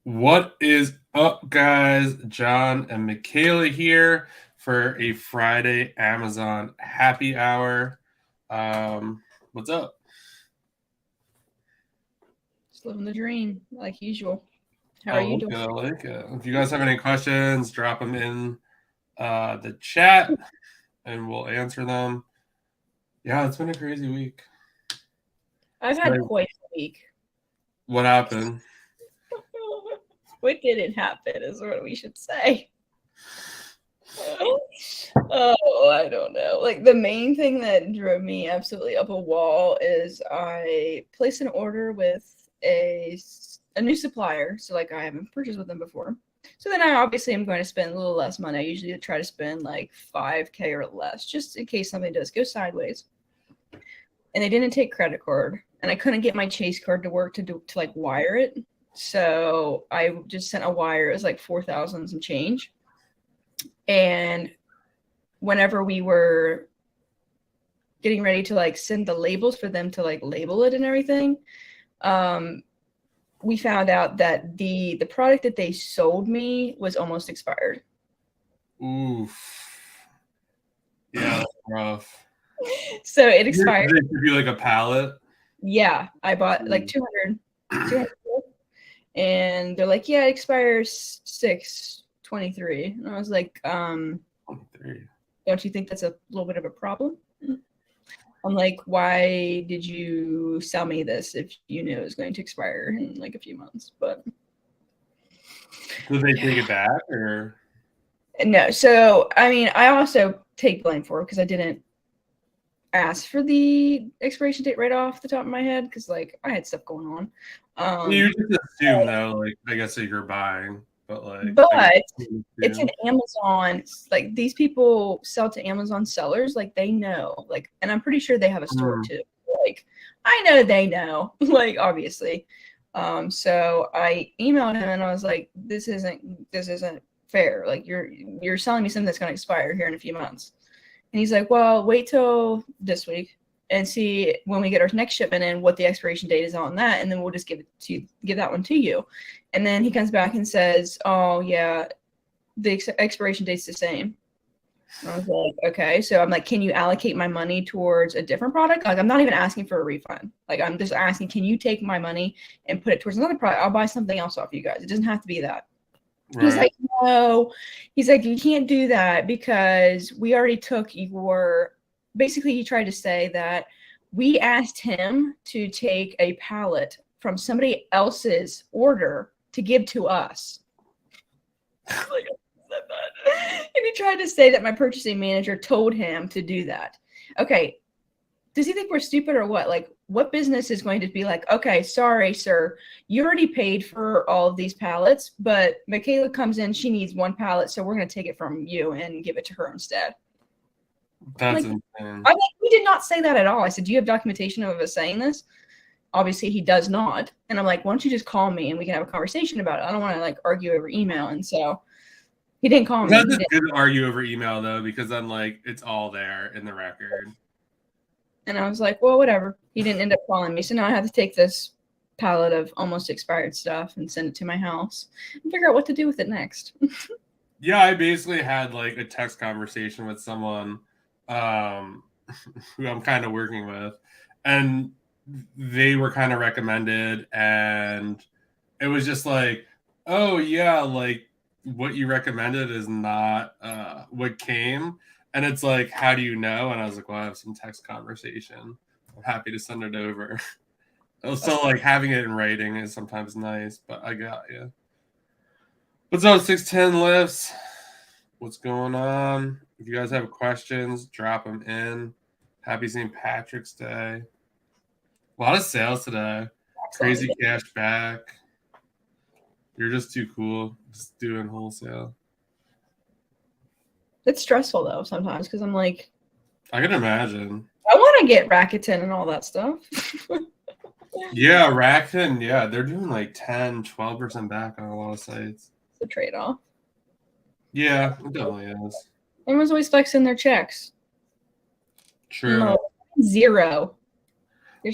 What is up, guys? John and Makayla here for a Friday Amazon happy hour. What's up? Just living the dream, like usual. How I are you like doing? it. I like it. If you guys have any questions, drop them in the chat and we'll answer them. Yeah, it's been a crazy week. I've had So, quite a week. what happened? What didn't happen is what we should say. Oh, I don't know. Like the main thing that drove me absolutely up a wall is I placed an order with a new supplier. So like I haven't purchased with them before. So then I obviously am going to spend a little less money. I usually try to spend like 5K or less, just in case something does go sideways. And they didn't take credit card, and I couldn't get my Chase card to work to like wire it. So I just sent a wire. It was like 4,000 some change. And whenever we were getting ready to like send the labels for them to like label it and everything, we found out that the product that they sold me was almost expired. Oof. Yeah, that's rough. So it Did expired. they give you like a pallet? Yeah, I bought like 200 and they're like, yeah, it expires 6/23. And I was like, 23. don't you think that's a little bit of a problem? I'm like, why did you sell me this if you knew it was going to expire in like a few months? But Did they take it back or? no. So I mean, I also take blame for it because I didn't ask for the expiration date right off the top of my head because like I had stuff going on. You just assume though, like I guess that you're buying, but like But it's an assume. Amazon, like these people sell to Amazon sellers, like they know, like, and I'm pretty sure they have a store too. Like, I know they know, like, obviously. So I emailed him and I was like, this isn't fair. Like, you're selling me something that's gonna expire here in a few months. And he's like, well, wait till this week and see when we get our next shipment in what the expiration date is on that, and then we'll just give that one to you. And then he comes back and says, oh yeah, the expiration date's the same. I was like, okay. So I'm like, can you allocate my money towards a different product? Like, I'm not even asking for a refund. Like, I'm just asking, can you take my money and put it towards another product? I'll buy something else off you guys. It doesn't have to be that. Right. He's like, no. He's like, you can't do that because we already took your. Basically, he tried to say that we asked him to take a pallet from somebody else's order to give to us. Like, and he tried to say that my purchasing manager told him to do that. Okay, does he think we're stupid or what? Like, what business is going to be like, okay, sorry, sir, you already paid for all of these pallets, but Makayla comes in, she needs one pallet, so we're going to take it from you and give it to her instead. That's like, insane. I mean, we did not say that at all. I said, do you have documentation of us saying this? Obviously, he does not. And I'm like, why don't you just call me and we can have a conversation about it? I don't want to like argue over email. And so he didn't call me. That's good to argue over email though, because then like it's all there in the record. And I was like, well, whatever. He didn't end up calling me. So now I have to take this pallet of almost expired stuff and send it to my house and figure out what to do with it next. Yeah, I basically had like a text conversation with someone who I'm kind of working with, and they were kind of recommended, and it was just like, oh yeah, like what you recommended is not what came. And it's like, how do you know? And I was like, well, I have some text conversation. I'm happy to send it over. So like having it in writing is sometimes nice, but I got you. What's up, 610 lifts? What's going on? If you guys have questions, drop them in. Happy St. Patrick's Day. A lot of sales today. Crazy cash back. You're just too cool. Just doing wholesale. It's stressful though sometimes because I'm like, I can imagine. I want to get Rakuten and all that stuff. Yeah, Rakuten, yeah, they're doing like 10, 12% back on a lot of sites. It's a trade-off. Yeah, it definitely is. Everyone's always flexing their checks. True. No, 0.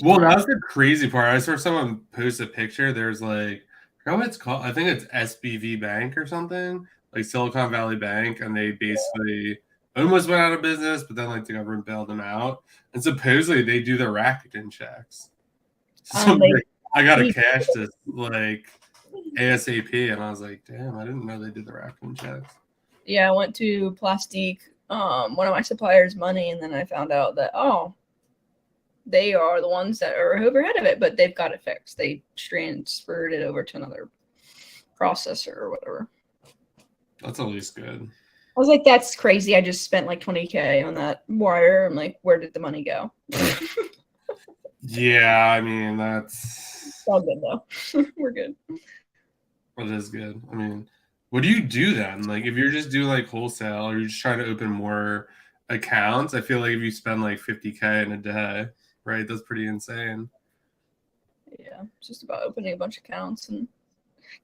Well, that's the crazy part. I saw someone post a picture. There's like forgot what it's called. I think it's SBV Bank or something, like Silicon Valley Bank, and they basically almost went out of business, but then like the government bailed them out, and supposedly they do the Rakuten checks. So like, I got to cash this like ASAP, and I was like, damn, I didn't know they did the Rakuten checks. Yeah, I went to Plastique, one of my suppliers' money, and then I found out that they are the ones that are overhead of it, but they've got it fixed. They transferred it over to another processor or whatever. That's at least good. I was like, that's crazy. I just spent like $20K on that wire. I'm like, where did the money go? Yeah, I mean, that's all good though. We're good. It is good. I mean, what do you do then? Like, if you're just doing like wholesale or you're just trying to open more accounts, I feel like if you spend like 50K in a day, right, that's pretty insane. Yeah, it's just about opening a bunch of accounts, and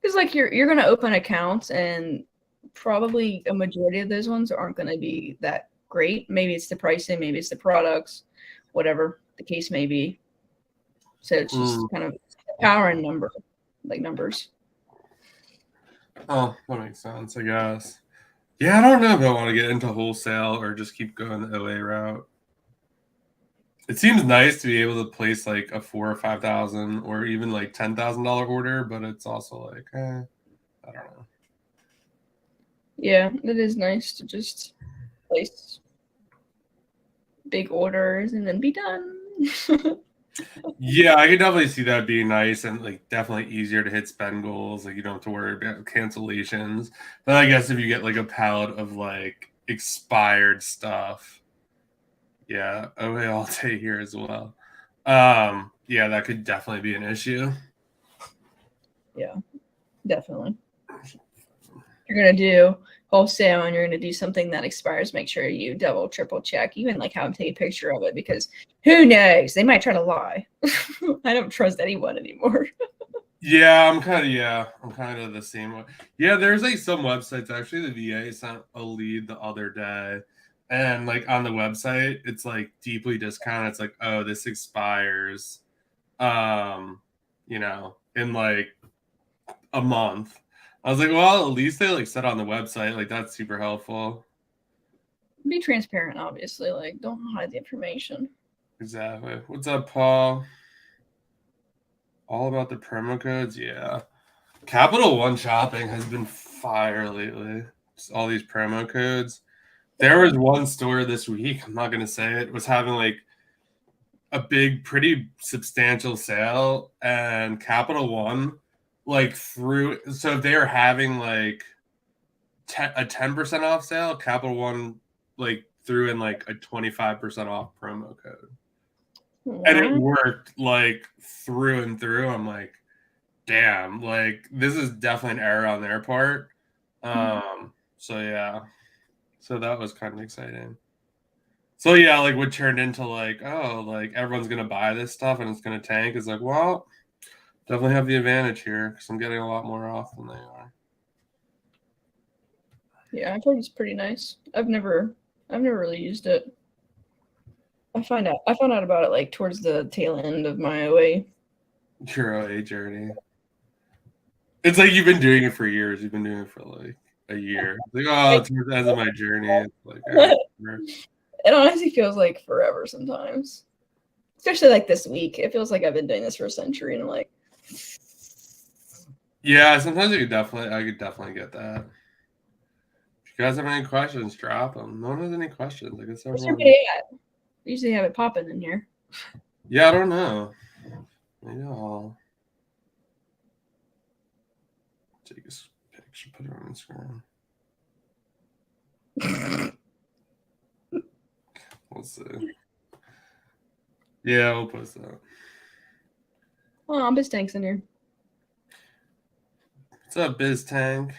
because like you're gonna open accounts, and probably a majority of those ones aren't gonna be that great. Maybe it's the pricing, maybe it's the products, whatever the case may be. So it's just kind of power and numbers. Oh, that makes sense, I guess. Yeah, I don't know if I want to get into wholesale or just keep going the OA route. It seems nice to be able to place like a $4,000 or $5,000 or even like $10,000 order, but it's also like, I don't know. Yeah, it is nice to just place big orders and then be done. Yeah, I could definitely see that being nice and like definitely easier to hit spend goals. Like you don't have to worry about cancellations. But I guess if you get like a pallet of like expired stuff, yeah, OA all day here as well. Yeah, that could definitely be an issue. Yeah, definitely. You're gonna do wholesale and you're gonna do something that expires, make sure you double, triple check, even like have them take a picture of it, because who knows? They might try to lie. I don't trust anyone anymore. Yeah, I'm kind of the same way. Yeah, there's like some websites, actually the VA sent a lead the other day, and like on the website it's like deeply discounted. It's like, oh, this expires in like a month. I was like, well, at least they like said on the website, like that's super helpful. Be transparent, obviously. Like, don't hide the information. Exactly. What's up, Paul? All about the promo codes? Yeah. Capital One shopping has been fire lately. Just all these promo codes. There was one store this week, I'm not going to say it, was having like a big, pretty substantial sale, and Capital One, like through, so if they were having like a 10% off sale, Capital One like threw in like a 25% off promo code. What? And it worked like through and through. I'm like, damn, like this is definitely an error on their part. So yeah. So that was kind of exciting. So yeah, like what turned into like, oh, like everyone's gonna buy this stuff and it's gonna tank. It's like, well, definitely have the advantage here because I'm getting a lot more off than they are. Yeah, I've heard it's pretty nice. I've never really used it. I found out about it like towards the tail end of my OA. Your OA journey. It's like you've been doing it for years. You've been doing it for like a year. It's like, oh, it's the end of my journey. It's like, it honestly feels like forever sometimes. Especially like this week. It feels like I've been doing this for a century, and I'm like, yeah, sometimes I could definitely get that. If you guys have any questions, drop them. No one has any questions. I guess everyone. We usually have it popping in here. Yeah, I don't know. Maybe I'll take a picture, put it on Instagram. We'll see. Yeah, we'll post that. Oh, Biz Tank's in here. What's up, Biz Tank?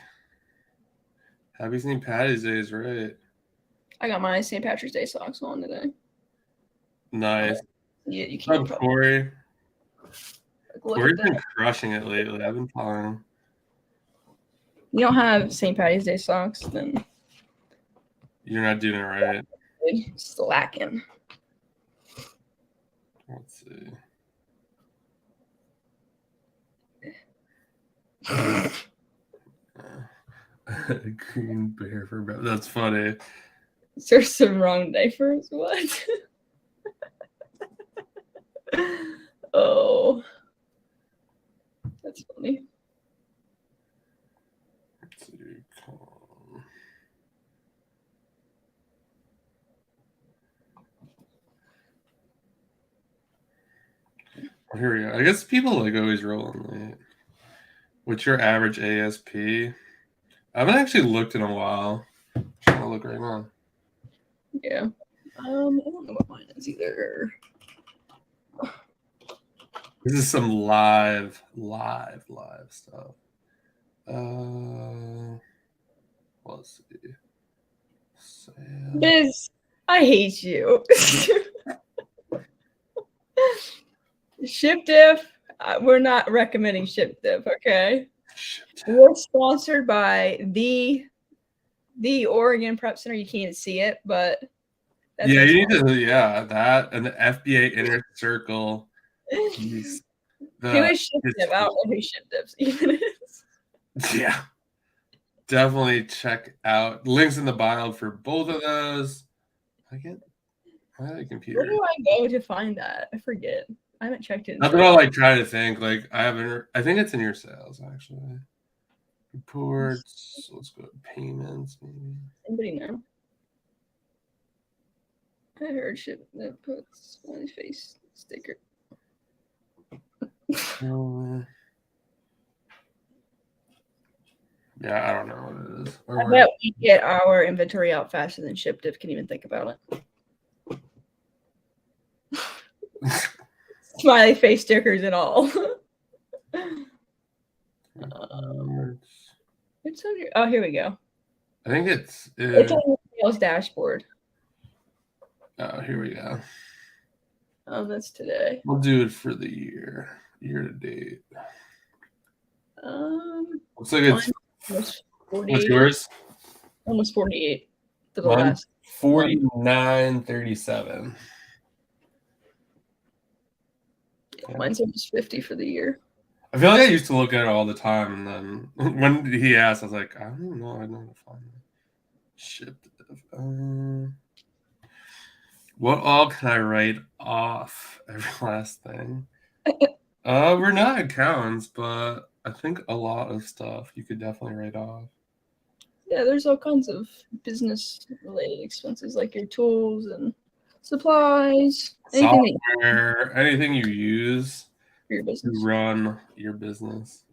Happy St. Patty's Day is right. I got my St. Patrick's Day socks on today. Nice. Yeah, you can't. What's up, Corey? Corey's been that. crushing it lately. I've been following. You don't have St. Patty's Day socks, then you're not doing it right. Slacking. Let's see. Green bear for breakfast. That's funny. Is there some wrong diapers? What? Oh, that's funny. Let's see. Here we go. I guess people like always rolling late. What's your average ASP? I haven't actually looked in a while. I'm trying to look right now. Yeah. I don't know what mine is either. This is some live stuff. Let's see. Sale. Biz, I hate you. Ship diff. We're not recommending ship diff, okay? We're sponsored by the Oregon Prep Center. You can't see it, but that's you need to that and the FBA Inner Circle. Who is ship diff? I don't know who ship diff even is. Yeah. Definitely check out links in the bio for both of those. I get my computer. Where do I go to find that? I forget. I haven't checked it. That's what I like try to think. Like I think it's in your sales actually. Reports. Let's go to payments. Maybe. Anybody know? I heard shit that puts on his face sticker. Yeah, I don't know what it is. I bet we get our inventory out faster than ShipDiff can even think about it. Smiley face stickers and all. It's on your, oh, here we go. I think it's on your sales dashboard. Oh, here we go. Oh, that's today. We'll do it for the year to date. Looks like it's almost 48. What's yours? Almost 48 for the last 49.37. Mine's almost 50 for the year. I feel like I used to look at it all the time, and then when he asked, I was like, I don't even know. I don't know how to find it. Ship. What all can I write off? Every last thing. We're not accountants, but I think a lot of stuff you could definitely write off. Yeah, there's all kinds of business-related expenses, like your tools and supplies, software, anything you use for your business. To run your business.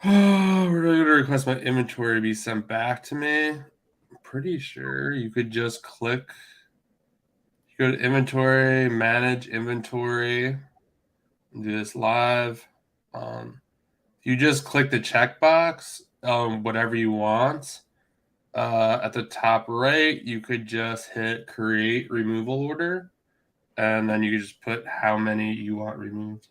We're going to request my inventory be sent back to me. I'm pretty sure you could just click. You go to inventory, manage inventory, and do this live. You just click the checkbox, whatever you want. At the top right, you could just hit create removal order, and then you can just put how many you want removed.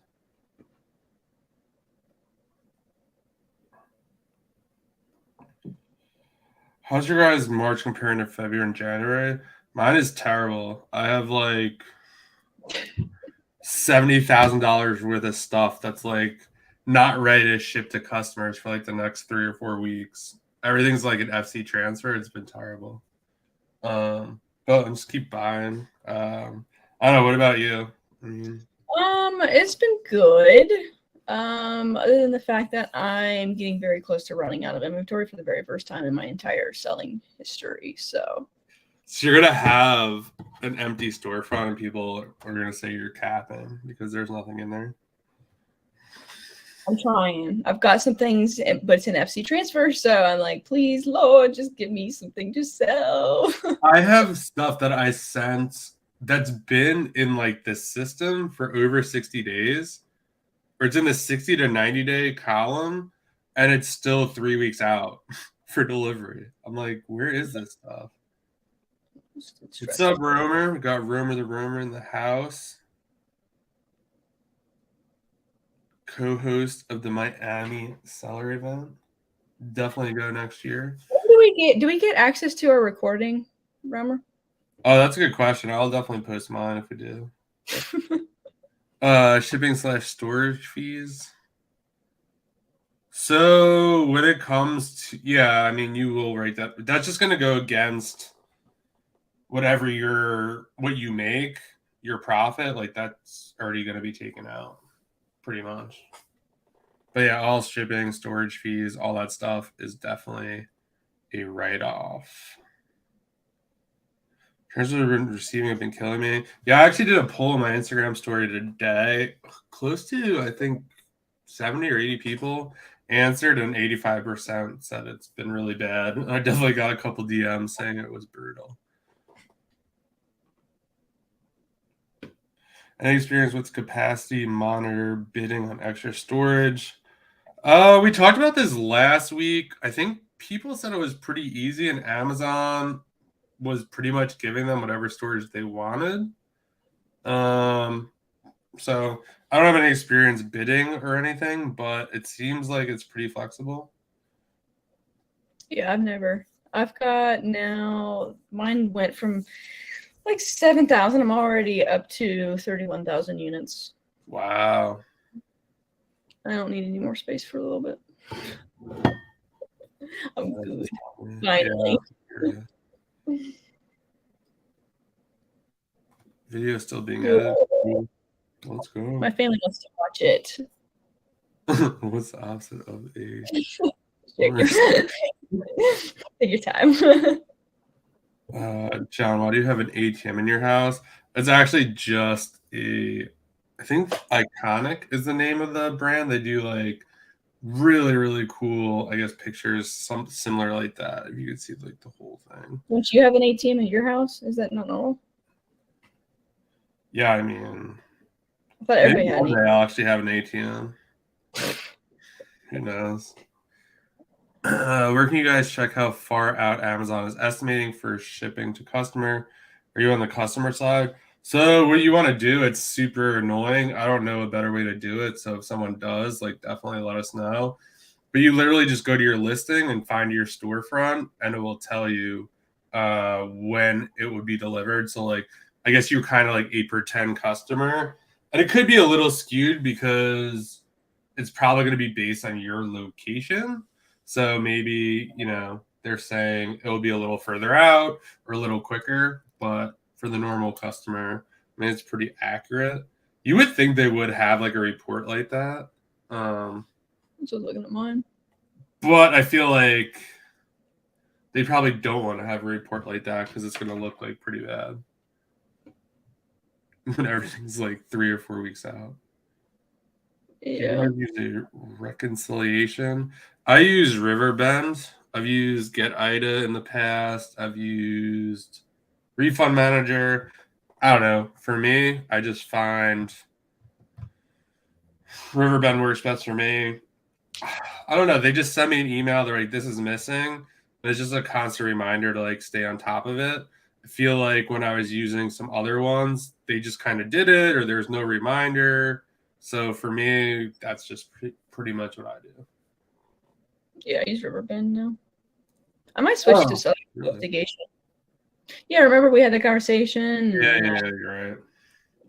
How's your guys' March comparing to February and January? Mine is terrible. I have like $70,000 worth of stuff that's like not ready to ship to customers for like the next 3 or 4 weeks. Everything's like an FC transfer. It's been terrible. But I just keep buying. I don't know. What about you? It's been good. Other than the fact that I'm getting very close to running out of inventory for the very first time in my entire selling history. So you're gonna have an empty storefront and people are gonna say you're capping because there's nothing in there. I'm trying. I've got some things, but it's an FC transfer, so I'm like, please, Lord, just give me something to sell. I have stuff that I sent that's been in like the system for over 60 days, or it's in the 60 to 90 day column, and it's still 3 weeks out for delivery. I'm like, where is this stuff? What's up, Romer? We got Romer the Romer in the house. Co-host of the Miami seller event. Definitely go next year. Do we get access to our recording, Romer? Oh, that's a good question. I'll definitely post mine if we do. Shipping/storage fees. So when it comes to, yeah, I mean, you will write that. That's just going to go against whatever what you make, your profit. Like that's already going to be taken out pretty much. But yeah, all shipping, storage fees, all that stuff is definitely a write-off. Transfers I've been receiving have been killing me. Yeah, I actually did a poll on my Instagram story today. Close to, I think, 70 or 80 people answered, and 85% said it's been really bad. I definitely got a couple DMs saying it was brutal. Any experience with capacity monitor bidding on extra storage? We talked about this last week. I think people said it was pretty easy, and Amazon was pretty much giving them whatever storage they wanted. So I don't have any experience bidding or anything, but it seems like it's pretty flexible. Yeah, I've got now, mine went from like 7,000. I'm already up to 31,000 units. Wow. I don't need any more space for a little bit. I'm good. Finally. Yeah. Video still being edited. Let's go. My family wants to watch it. What's the opposite of a? Take your time. John, why do you have an ATM in your house? It's actually just I think Iconic is the name of the brand. They do like really, really cool, I guess, pictures, some similar like that. If you could see like the whole thing. Don't you have an ATM at your house? Is that not normal? Yeah, I mean, I thought everybody had one day I'll actually have an ATM. Who knows? Where can you guys check how far out Amazon is estimating for shipping to customer? Are you on the customer side? So what you want to do, it's super annoying. I don't know a better way to do it. So if someone does, like definitely let us know. But you literally just go to your listing and find your storefront, and it will tell you when it would be delivered. So like, I guess you're kind of like a per 10 customer, and it could be a little skewed because it's probably going to be based on your location. So maybe, they're saying it will be a little further out or a little quicker, but for the normal customer, I mean, it's pretty accurate. You would think they would have like a report like that. I'm just looking at mine. But I feel like they probably don't want to have a report like that because it's going to look like pretty bad when everything's like 3 or 4 weeks out. Yeah. You use a reconciliation. I use Riverbend. I've used Get Ida in the past. I've used Refund Manager. I don't know. For me, I just find Riverbend works best for me. I don't know. They just send me an email. They're like, this is missing. But it's just a constant reminder to like stay on top of it. I feel like when I was using some other ones, they just kind of did it or there's no reminder. So for me, that's just pretty much what I do. Yeah, I use Riverbend now. I might switch to Southern Investigation. Yeah, remember we had that conversation? Yeah, you're right.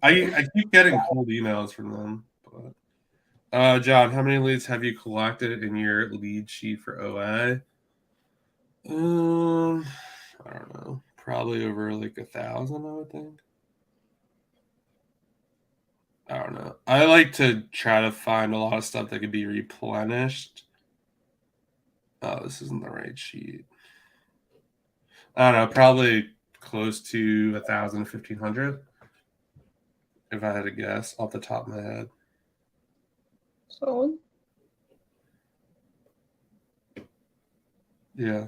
I keep getting cold emails from them. But, John, how many leads have you collected in your lead sheet for OA? I don't know. Probably over like 1,000, I would think. I don't know. I like to try to find a lot of stuff that could be replenished. Oh, this isn't the right sheet. I don't know. Probably close to 1,000, 1,500. If I had to guess off the top of my head. Solid. Yeah.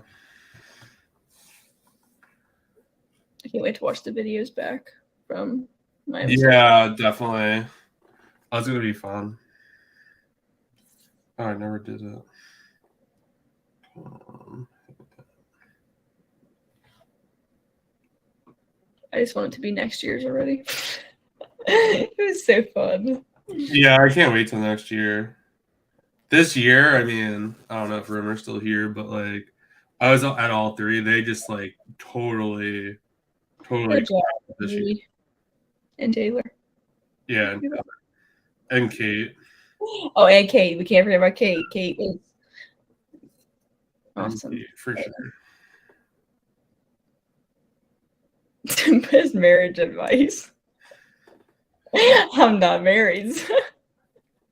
I can't wait to watch the videos back from my episode. Yeah, definitely. That's going to be fun. Oh, I never did it. I just want it to be next year's already. It was so fun. Yeah, I can't wait till next year. This year, I mean, I don't know if Rimmer's still here, but like I was at all three. They just like totally. Good job, and Taylor. Yeah. And Kate. Oh, and Kate. We can't forget about Kate. Kate is awesome. Kate, for sure. Best marriage advice. I'm not married.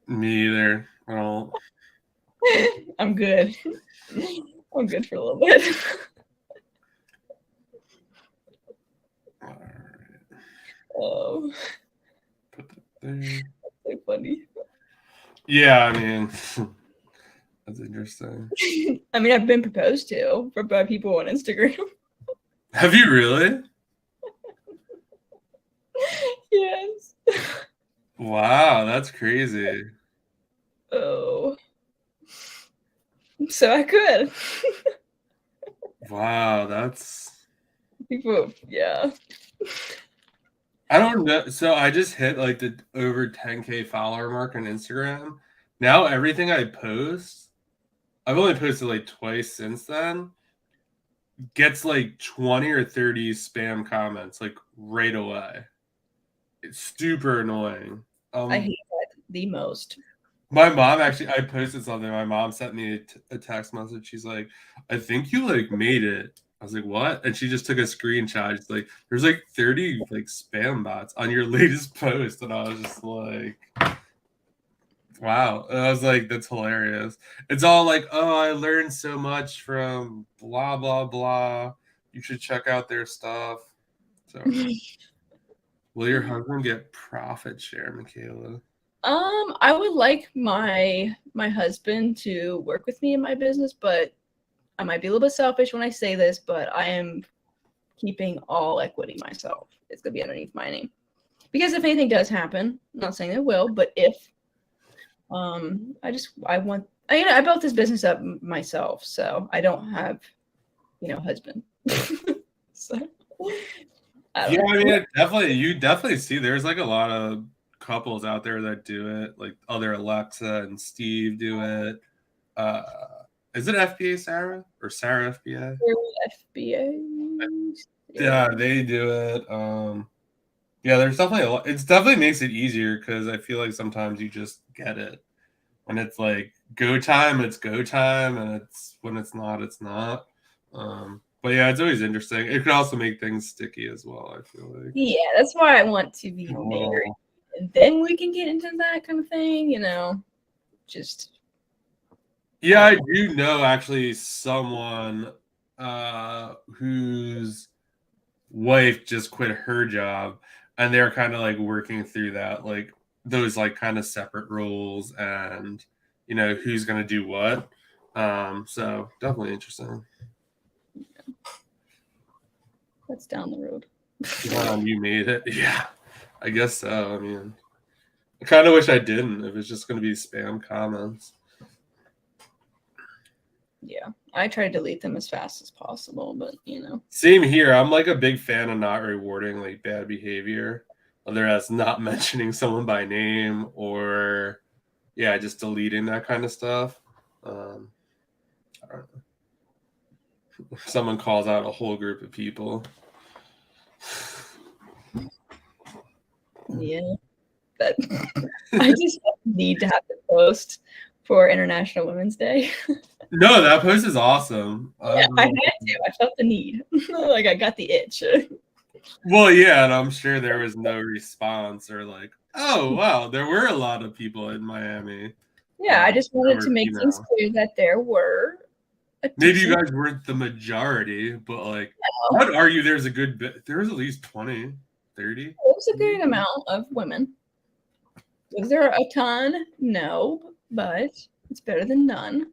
Me either. I don't. I'm good. I'm good for a little bit. All right. Oh, Put that there. so funny. Yeah, I mean, that's interesting. I mean, I've been proposed to by people on Instagram. Have you really? Yes. Wow, that's crazy. Oh. So I could. Wow, that's. People, yeah. I don't know. So I just hit like the over 10K follower mark on Instagram. Now everything I post, I've only posted like twice since then, gets like 20 or 30 spam comments like right away. It's super annoying. I hate that the most. My mom actually, I posted something. My mom sent me a text message. She's like, I think you like made it. I was like, what? And she just took a screenshot. She's like, there's like 30 like spam bots on your latest post. And I was just like, wow. And I was like, that's hilarious. It's all like, oh, I learned so much from blah, blah, blah. You should check out their stuff. So, will your husband get profit share, Makayla? I would like my husband to work with me in my business, but I might be a little bit selfish when I say this, but I am keeping all equity myself. It's gonna be underneath my name. Because if anything does happen, I'm not saying it will, but if I built this business up myself, so I don't have, husband. So Yeah, I mean, you definitely see there's like a lot of couples out there that do it. Like other Alexa and Steve do it. Is it FBA Sarah or Sarah FBA? FBA. Yeah, they do it. Yeah, there's definitely a lot. It definitely makes it easier because I feel like sometimes you just get it. When it's like go time, it's go time, and it's when it's not, it's not. But yeah, it's always interesting. It could also make things sticky as well, I feel like. Yeah, that's why I want to be married. And then we can get into that kind of thing, just. Yeah, I do know actually someone whose wife just quit her job and they're kind of like working through that, like those like kind of separate roles and who's gonna do what. So definitely interesting. That's down the road. You made it. Yeah, I guess so. I mean, I kind of wish I didn't. If it's just gonna be spam comments. Yeah, I try to delete them as fast as possible, but Same here. I'm like a big fan of not rewarding like bad behavior, whether that's not mentioning someone by name or just deleting that kind of stuff. I don't know. If someone calls out a whole group of people. Yeah, but I just need to have the post for International Women's Day. No, that post is awesome. Yeah, I had to. I felt the need. Like I got the itch. Well, yeah, and I'm sure there was no response or like, oh wow, there were a lot of people in Miami. Yeah, I just wanted to make things clear that there were. Maybe you guys weren't the majority, but like, I'd argue there's a good bit. There was at least 20, 30. It was a good amount of women. Was there a ton? No, but it's better than none.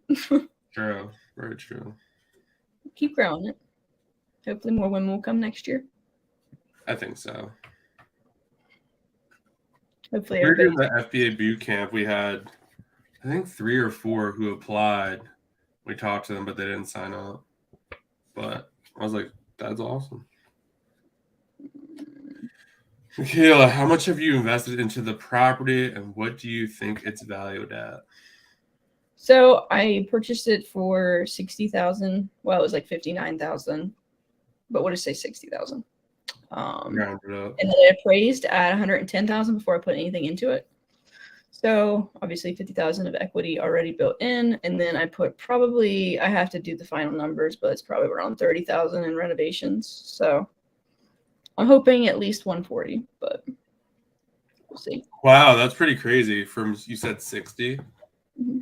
True, very true. Keep growing it. Hopefully more women will come next year. I think so. Hopefully we're doing the FBA boot camp. We had, I think, 3 or 4 who applied. We talked to them, but they didn't sign up. But I was like, that's awesome. Makayla, how much have you invested into the property and what do you think it's valued at? So I purchased it for $60,000. Well, it was like $59,000, but what did I say, $60,000? And then it appraised at $110,000 before I put anything into it. So obviously 50,000 of equity already built in, and then I put probably, I have to do the final numbers, but it's probably around 30,000 in renovations. So I'm hoping at least 140, but we'll see. Wow, that's pretty crazy. From you said 60. Mm-hmm.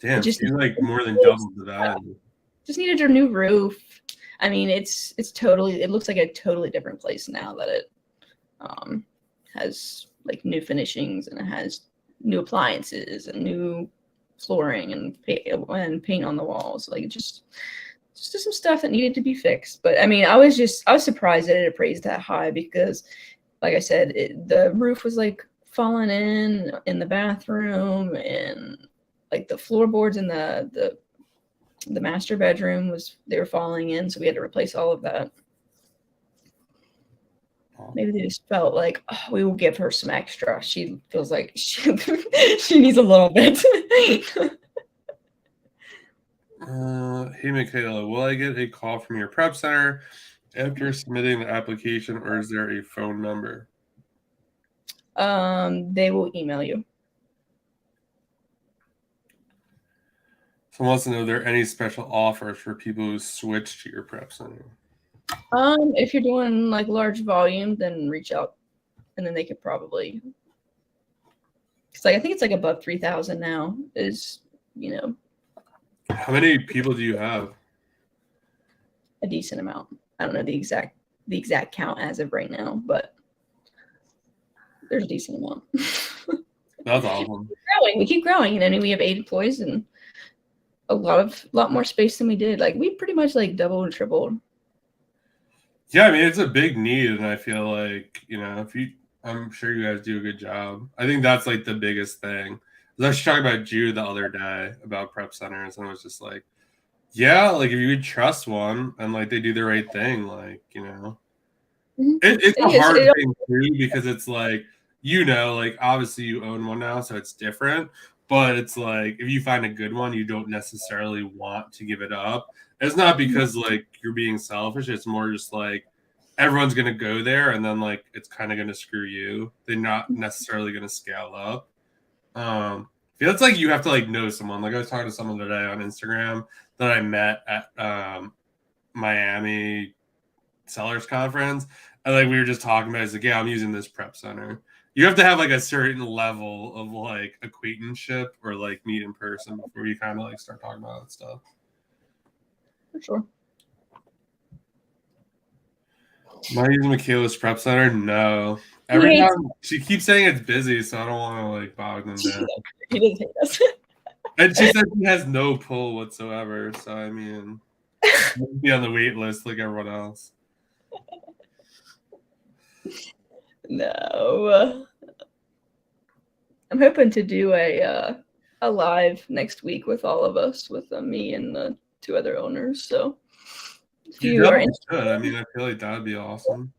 Damn, Just you're like more than double to that. Just needed a new roof. I mean, it's totally, it looks like a totally different place now that it has like new finishings, and it has new appliances and new flooring and paint on the walls. Like just some stuff that needed to be fixed. But I mean, I was surprised that it appraised that high, because like I said, the roof was like falling in the bathroom, and like the floorboards in the master bedroom they were falling in, so we had to replace all of that. Maybe they just felt like, oh, we will give her some extra. She feels like she needs a little bit. Hey, Makayla, will I get a call from your prep center after submitting the application, or is there a phone number? They will email you. Someone wants to know, are there any special offers for people who switch to your prep center? If you're doing like large volume, then reach out, and then they could probably. It's like, I think it's like above 3,000 now. Is, you know. How many people do you have? A decent amount. I don't know the exact count as of right now, but there's a decent amount. That's awesome. We keep growing, and we have 8 employees and a lot more space than we did. Like we pretty much like doubled and tripled. Yeah, I mean, it's a big need, and I feel like, I'm sure you guys do a good job. I think that's like the biggest thing. I was talking about Jude the other day about prep centers, and I was just like, yeah, like if you would trust one and like they do the right thing, like, Mm-hmm. it's a hard thing too, because it's like, like obviously you own one now, so it's different. But it's like, if you find a good one, you don't necessarily want to give it up. It's not because like you're being selfish. It's more just like everyone's going to go there, and then like it's kind of going to screw you. They're not necessarily going to scale up. Feels like you have to like know someone. Like I was talking to someone today on Instagram that I met at Miami Sellers Conference, and like we were just talking about it. It's like, yeah, I'm using this prep center. You have to have like a certain level of like acquaintanceship or like meet in person before you kind of like start talking about that stuff. For sure. Am I using Makayla's prep center? No. Every time she keeps saying it's busy, so I don't want to like bog them down. He doesn't hate us. And she said she has no pull whatsoever. So I mean, be on the wait list like everyone else. No. I'm hoping to do a live next week with all of us, with me and the 2 other owners. So if you are interested, I mean, I feel like that would be awesome.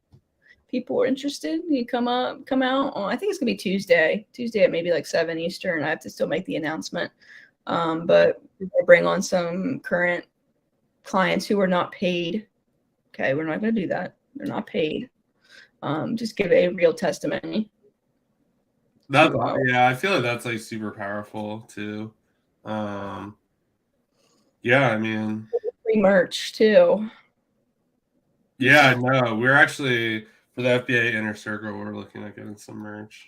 People are interested, you come out on, I think it's gonna be Tuesday at maybe like 7 Eastern. I have to still make the announcement. But we'll bring on some current clients who are not paid. Okay, we're not gonna do that. They're not paid. Just give a real testimony. Yeah, I feel like that's like super powerful too. Yeah, I mean, free merch too. Yeah, no, we're actually for the FBA Inner Circle. We're looking at getting some merch.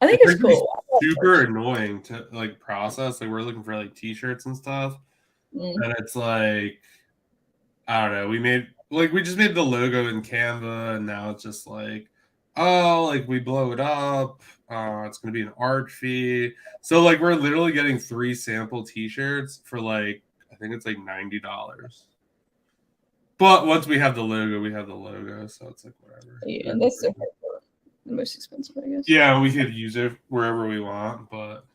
I think it's cool. Super annoying to like process. Like we're looking for like T-shirts and stuff, and it's like, I don't know. We just made the logo in Canva, and now it's just like, oh, like we blow it up. It's gonna be an art fee. So like we're literally getting 3 sample T-shirts for like, I think it's like $90. But once we have the logo, we have the logo, so it's like whatever. Yeah, that's the most expensive, I guess. Yeah, we could use it wherever we want, but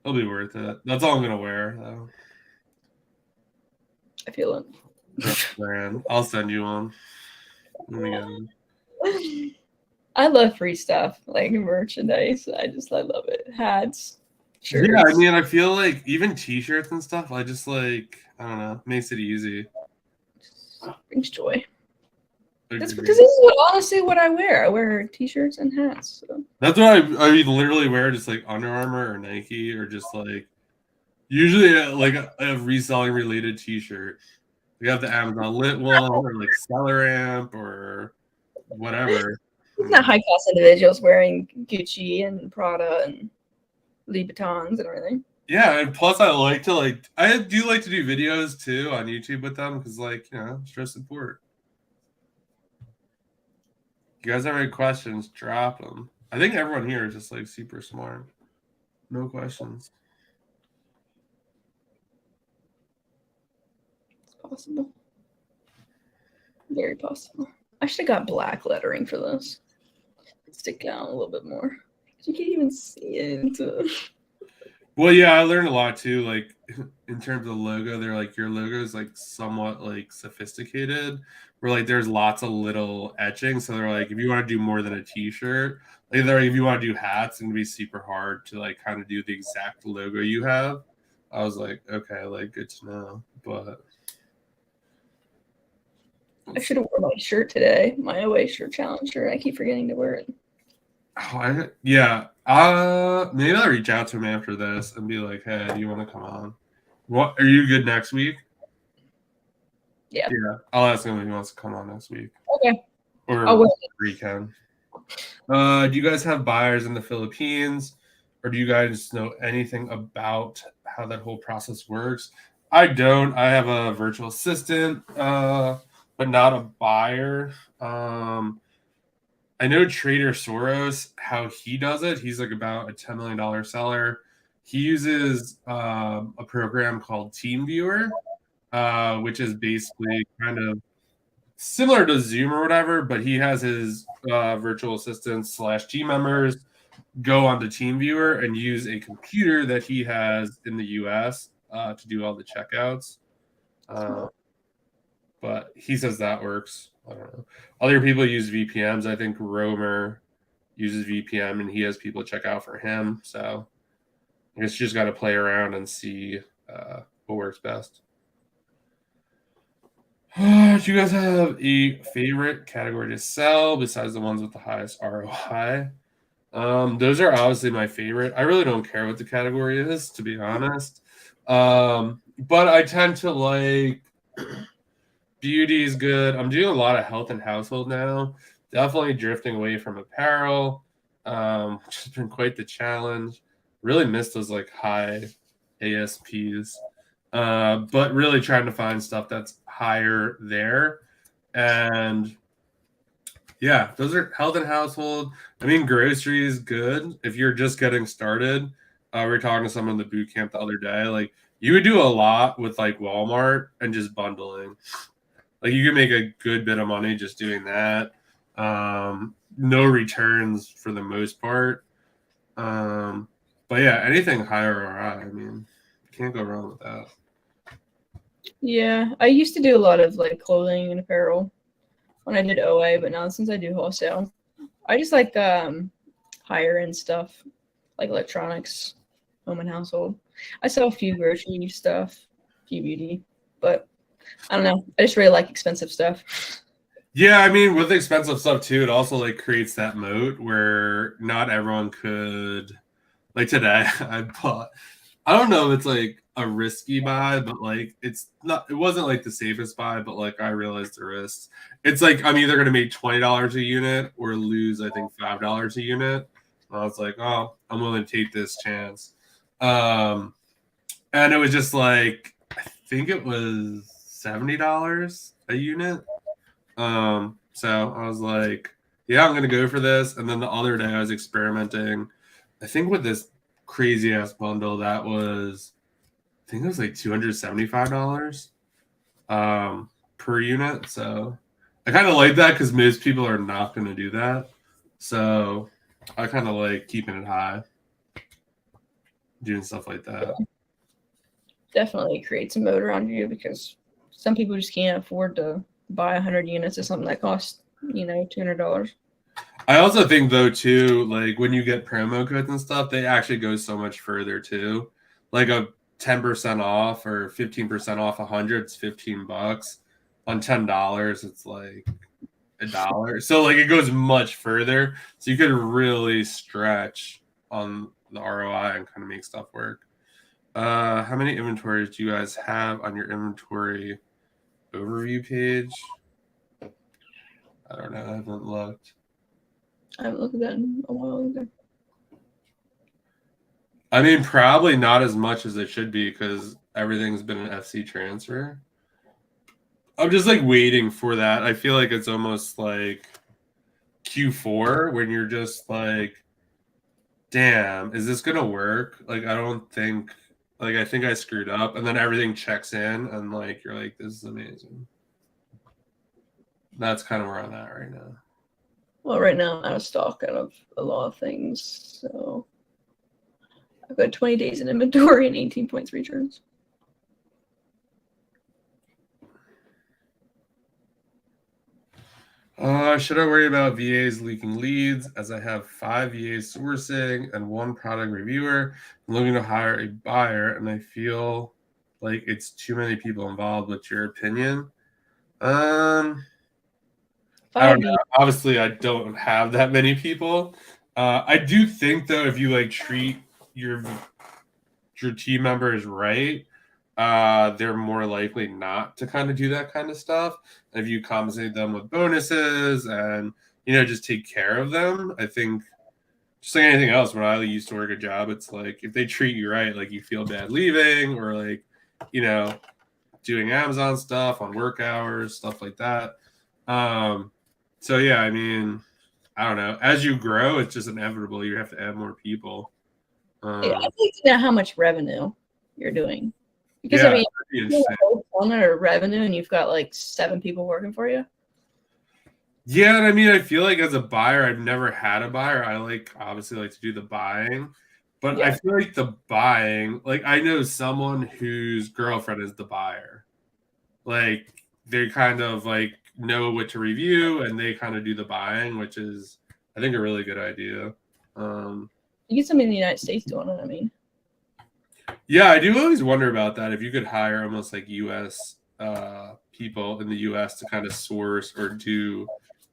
it'll be worth it. That's all I'm gonna wear, though. I feel it. Brand. I'll send you one. I love free stuff, like merchandise. I love it. Hats, shirts. Yeah, I mean, I feel like even T-shirts and stuff, I just like, I don't know, makes it easy. Brings joy. That's because this is honestly what I wear. I wear t-shirts and hats. So. That's what I literally wear, just like Under Armour or Nike, or just like usually like a reselling related t-shirt. We have the Amazon Lit one, or like Seller Amp, or whatever. It's not high class individuals wearing Gucci and Prada and Louboutins and everything. Yeah, and plus I do like to do videos too on YouTube with them because, like, you know, show support. If you guys have any questions, drop them. I think everyone here is just like super smart. No questions. It's possible. Very possible. I should have got black lettering for this. Stick out a little bit more. You can't even see it. Well, yeah, I learned a lot too. Like in terms of logo, they're like your logo is like somewhat like sophisticated. Where like there's lots of little etching. So they're like, if you want to do more than a t-shirt, like they're like, if you want to do hats, it's gonna be super hard to like kind of do the exact logo you have. I was like, okay, like good to know. But I should have worn my shirt today, my OA shirt challenge shirt. I keep forgetting to wear it. Oh, yeah. Maybe I'll reach out to him after this and be like, hey, do you want to come on? What are you good next week? Yeah. Yeah. I'll ask him if he wants to come on next week. Okay. Or weekend. Do you guys have buyers in the Philippines? Or do you guys know anything about how that whole process works? I don't. I have a virtual assistant, but not a buyer. I know Trader Soros, how he does it. He's like about a $10 million seller. He uses a program called TeamViewer, which is basically kind of similar to Zoom or whatever, but he has his virtual assistants / team members go onto TeamViewer and use a computer that he has in the US to do all the checkouts. But he says that works. I don't know. Other people use VPNs. I think Romer uses VPN and he has people check out for him. So I guess you just got to play around and see what works best. Do you guys have a favorite category to sell besides the ones with the highest ROI? Those are obviously my favorite. I really don't care what the category is, to be honest. But I tend to like beauty is good. I'm doing a lot of health and household now. Definitely drifting away from apparel, which has been quite the challenge. Really missed those like high ASPs. But really trying to find stuff that's higher there. And yeah, those are health and household. I mean, groceries, good. If you're just getting started, we were talking to someone in the boot camp the other day. Like, you would do a lot with like Walmart and just bundling. Like, you can make a good bit of money just doing that. No returns for the most part. But yeah, anything higher ROI, I mean, can't go wrong with that. Yeah, I used to do a lot of like clothing and apparel when I did OA, but now since I do wholesale, I just like higher end stuff like electronics, home and household. I sell a few grocery stuff, a few beauty, but I don't know. I just really like expensive stuff. Yeah, I mean, with expensive stuff too, it also like creates that moat where not everyone could. Like today, I bought. I don't know if it's like a risky buy, but like it's not. It wasn't like the safest buy, but like I realized the risks. It's like I'm either gonna make $20 a unit or lose, I think, $5 a unit. And I was like, oh, I'm willing to take this chance. And it was just like I think it was $70 a unit. So I was like, yeah, I'm gonna go for this. And then the other day I was experimenting, I think with this crazy ass bundle that was, I think it was like $275 per unit. So I kind of like that because most people are not going to do that. So I kind of like keeping it high, doing stuff like that. Definitely creates a moat around you because some people just can't afford to buy 100 units of something that costs, $200. I also think though too, like when you get promo codes and stuff, they actually go so much further too. Like a 10% off or 15% off 100, it's $15. On $10, it's like $1. So like it goes much further. So you could really stretch on the ROI and kind of make stuff work. How many inventories do you guys have on your inventory overview page? I don't know. I haven't looked. I haven't looked at that in a while either. I mean, probably not as much as it should be because everything's been an FC transfer. I'm just like waiting for that. I feel like it's almost like Q4 when you're just like, damn, is this gonna work? Like, I don't think, like, I think I screwed up, and then everything checks in, and like, you're like, this is amazing. That's kind of where I'm at right now. Well, right now I'm out of stock out of a lot of things, so I've got 20 days in inventory and 18 points returns. Should I worry about VAs leaking leads as I have 5 VAs sourcing and 1 product reviewer? I'm looking to hire a buyer, and I feel like it's too many people involved. What's your opinion? I don't know. Obviously, I don't have that many people. I do think though, if you like treat your team members right, they're more likely not to kind of do that kind of stuff. And if you compensate them with bonuses and just take care of them, I think just like anything else. When I used to work a job, it's like if they treat you right, like you feel bad leaving, or like doing Amazon stuff on work hours, stuff like that. So yeah, I mean, I don't know. As you grow, it's just inevitable. You have to add more people. Yeah, I'd like to know how much revenue you're doing. Because yeah, I mean, you have revenue and you've got like 7 people working for you. Yeah, and I mean, I feel like as a buyer, I've never had a buyer. I obviously like to do the buying, but I feel like the buying, like I know someone whose girlfriend is the buyer. Like they kind of like know what to review and they kind of do the buying, which is I think a really good idea. You get somebody in the United States doing it, I mean. Yeah, I do always wonder about that. If you could hire almost like US people in the US to kind of source or do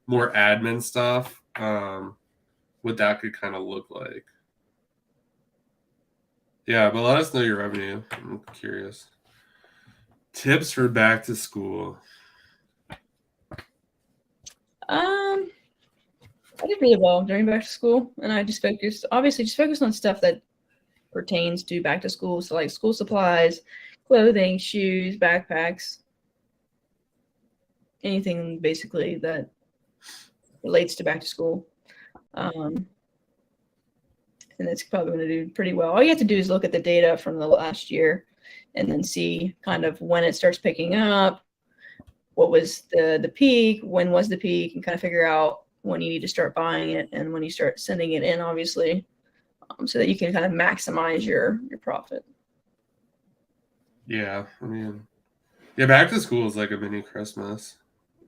more admin stuff, what that could kind of look like. Yeah, but let us know your revenue. I'm curious. Tips for back to school. I did really well during back to school, and I just focused on stuff that pertains to back to school. So like school supplies, clothing, shoes, backpacks, anything basically that relates to back to school. And it's probably going to do pretty well. All you have to do is look at the data from the last year and then see kind of when it starts picking up, what was the peak, when was the peak, and kind of figure out when you need to start buying it and when you start sending it in, obviously, so that you can kind of maximize your profit. Yeah, I mean, yeah, back to school is like a mini Christmas.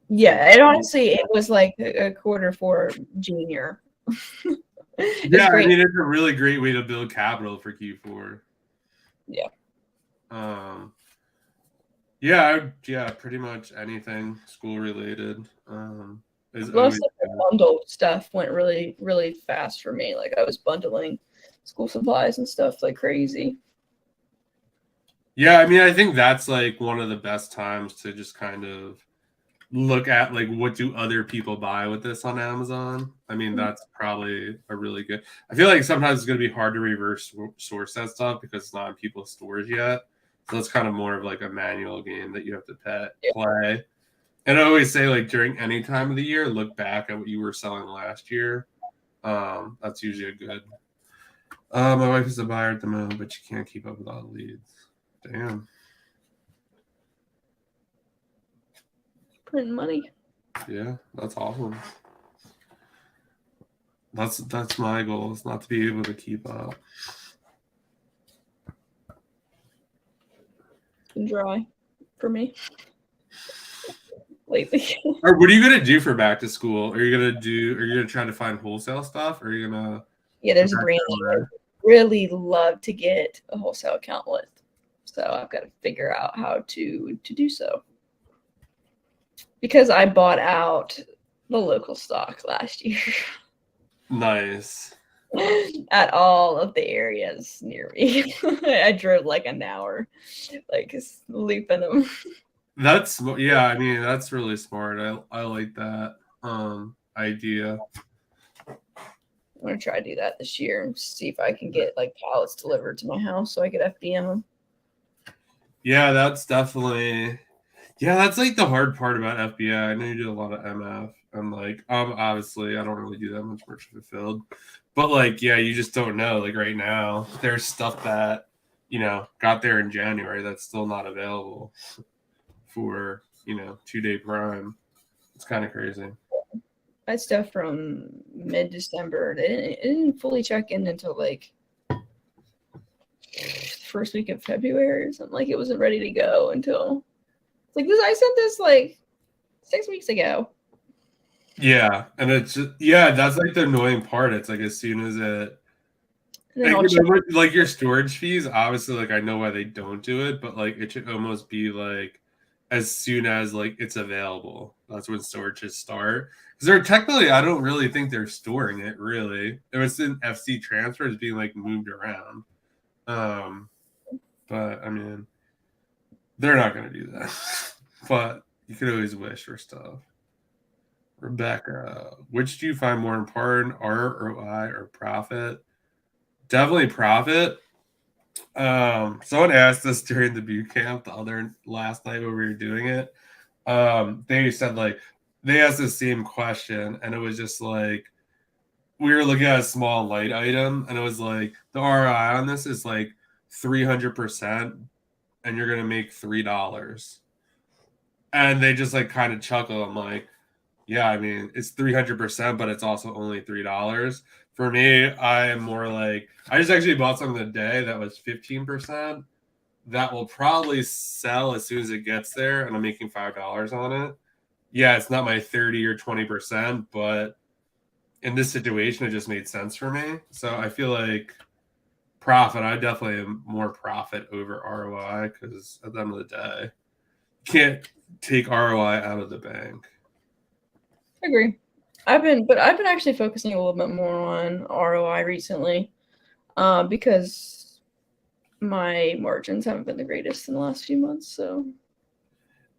Yeah, it honestly, it was like a quarter for junior. Yeah, I mean, it's a really great way to build capital for Q4. Yeah. Yeah, pretty much anything school related. Most of the bundle stuff went really, really fast for me. Like I was bundling school supplies and stuff like crazy. Yeah, I mean, I think that's like one of the best times to just kind of look at like what do other people buy with this on Amazon. I mean, that's probably a really good. I feel like sometimes it's going to be hard to reverse source that stuff because it's not in people's stores yet. So it's kind of more of like a manual game that you have to play. And I always say, like, during any time of the year, look back at what you were selling last year. That's usually a good. My wife is a buyer at the moment, but she can't keep up with all the leads. Damn. Printing money. Yeah, that's awesome. That's my goal, is not to be able to keep up. Been dry for me lately. Or what are you gonna do for back to school? Are you gonna try to find wholesale stuff? Or are you gonna? Yeah, there's a brand that I really love to get a wholesale account with, so I've got to figure out how to do so. Because I bought out the local stock last year. Nice. At all of the areas near me. I drove like an hour, like looping them. That's yeah. I mean, that's really smart. I like that idea. I'm gonna try to do that this year and see if I can get like pallets delivered to my house so I could FBM them. Yeah, that's definitely. Yeah, that's like the hard part about FBA. I know you do a lot of MF, and like obviously I don't really do that much merchant fulfilled, but like yeah, you just don't know. Like right now, there's stuff that got there in January that's still not available for 2-day prime. It's kind of crazy. I had stuff from mid-December. It didn't fully check in until like first week of February or something. Like it wasn't ready to go until it's like this. I sent this like 6 weeks ago. Yeah, and it's just, yeah, that's like the annoying part. It's like as soon as it And then I'll check. like your storage fees, obviously like I know why they don't do it, but like it should almost be like as soon as like it's available. That's when storages start. Because they're technically, I don't really think they're storing it really. It was in FC transfers being like moved around. But I mean, they're not gonna do that. But you could always wish for stuff. Rebecca, which do you find more important, ROI or profit? Definitely profit. Someone asked us during the boot camp the other last night when we were doing it. They said like they asked the same question, and it was just like we were looking at a small light item, and it was like the ROI on this is like 300%, and you're gonna make $3. And they just like kind of chuckle. I'm like, yeah, I mean it's 300%, but it's also only $3. For me, I am more like I just actually bought something today that was 15%. That will probably sell as soon as it gets there, and I'm making $5 on it. Yeah, it's not my 30 or 20%, but in this situation, it just made sense for me. So I feel like profit. I definitely am more profit over ROI because at the end of the day, you can't take ROI out of the bank. I agree. I've been actually focusing a little bit more on ROI recently, because my margins haven't been the greatest in the last few months. So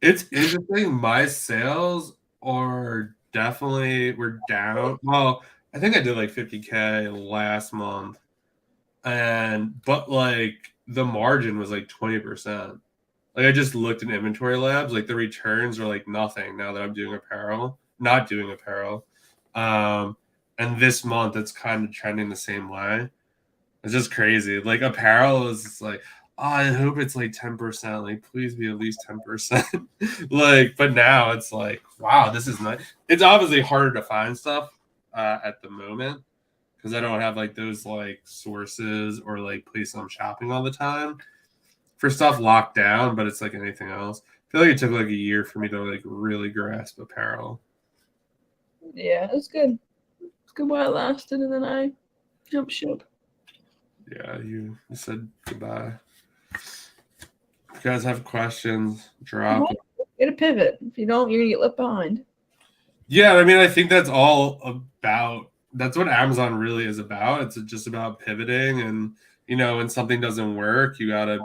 It's interesting. My sales are definitely were down. Well, I think I did like 50K last month, but like the margin was like 20%. Like I just looked in inventory labs, like the returns are like nothing now that I'm doing apparel, not doing apparel. And this month it's kind of trending the same way. It's just crazy. Like apparel is like, oh, I hope it's like 10%. Like, please be at least 10%. Like, but now it's like, wow, this is nice. It's obviously harder to find stuff at the moment because I don't have like those like sources or like places I'm shopping all the time for stuff locked down, but it's like anything else. I feel like it took like a year for me to like really grasp apparel. yeah, it's good. It's good while it lasted, and then I jumped ship. Yeah, you said goodbye. If you guys have questions, drop them. Get a pivot. If you don't, you're gonna get left behind. Yeah, I mean, I think that's all about. That's what Amazon really is about. It's just about pivoting, and when something doesn't work, you gotta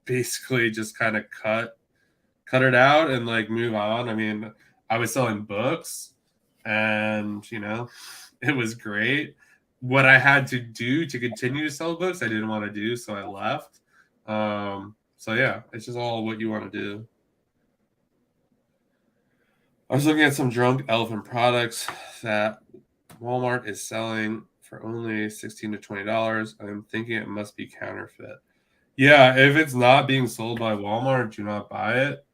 basically just kind of cut it out and like move on. I mean, I was selling books, and it was great. What I had to do to continue to sell books, I didn't want to do, so I left. So yeah, it's just all what you want to do. I was looking at some drunk elephant products that Walmart is selling for only $16 to $20. I'm thinking it must be counterfeit. Yeah, if it's not being sold by Walmart, do not buy it.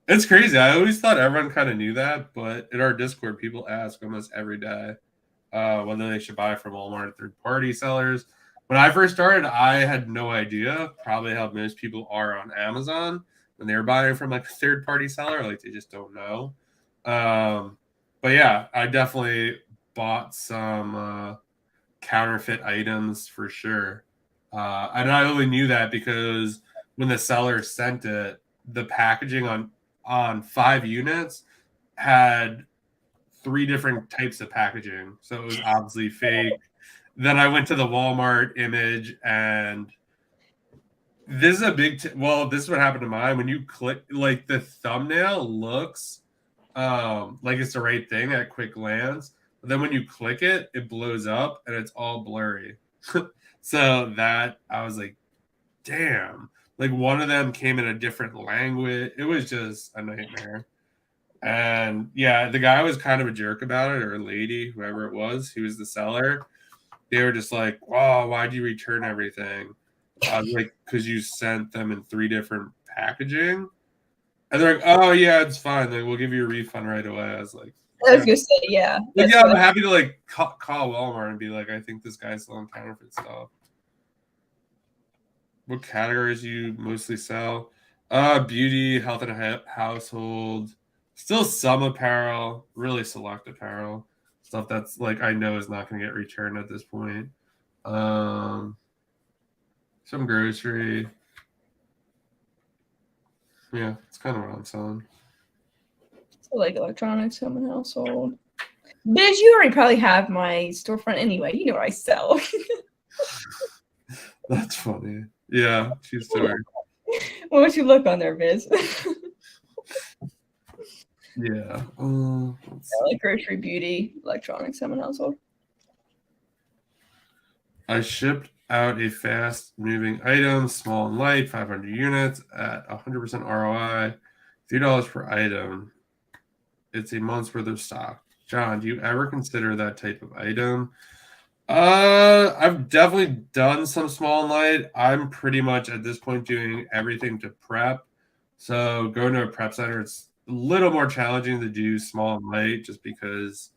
It's crazy. I always thought everyone kind of knew that, but in our Discord, people ask almost every day whether they should buy from Walmart third-party sellers. When I first started, I had no idea. Probably how most people are on Amazon when they're buying from like a third-party seller, like they just don't know. But yeah, I definitely bought some counterfeit items for sure. And I only knew that because when the seller sent it, the packaging on 5 units had 3 different types of packaging, so it was obviously fake. Then I went to the Walmart image, and this is a big this is what happened to mine. When you click, like, the thumbnail looks like it's the right thing at quick glance, but then when you click it, it blows up and it's all blurry. So that I was like, damn. Like, one of them came in a different language. It was just a nightmare. And yeah, the guy was kind of a jerk about it, or a lady, whoever it was, who was the seller. They were just like, "Oh, why'd you return everything?" I was like, "Because you sent them in 3 different packaging." And they're like, "Oh yeah, it's fine. Like, we'll give you a refund right away." I was like, I was gonna say, yeah. like, yeah, I'm happy to like call Walmart and be like, "I think this guy's selling counterfeit stuff." What categories do you mostly sell? Beauty, health and household. Still some apparel, really select apparel. Stuff that's like I know is not going to get returned at this point. Some grocery. Yeah, it's kind of what I'm selling. So like electronics, home and household. Biz, you already probably have my storefront anyway. You know what I sell. That's funny. Yeah, she's story. What would you look on there, Biz? Yeah. Like grocery, beauty, electronics, home and household. I shipped out a fast-moving item, small and light, 500 units at 100% ROI, $3 per item. It's a month's worth of stock. John, do you ever consider that type of item? I've definitely done some small and light. I'm pretty much at this point doing everything to prep. So going to a prep center, it's a little more challenging to do small and light just because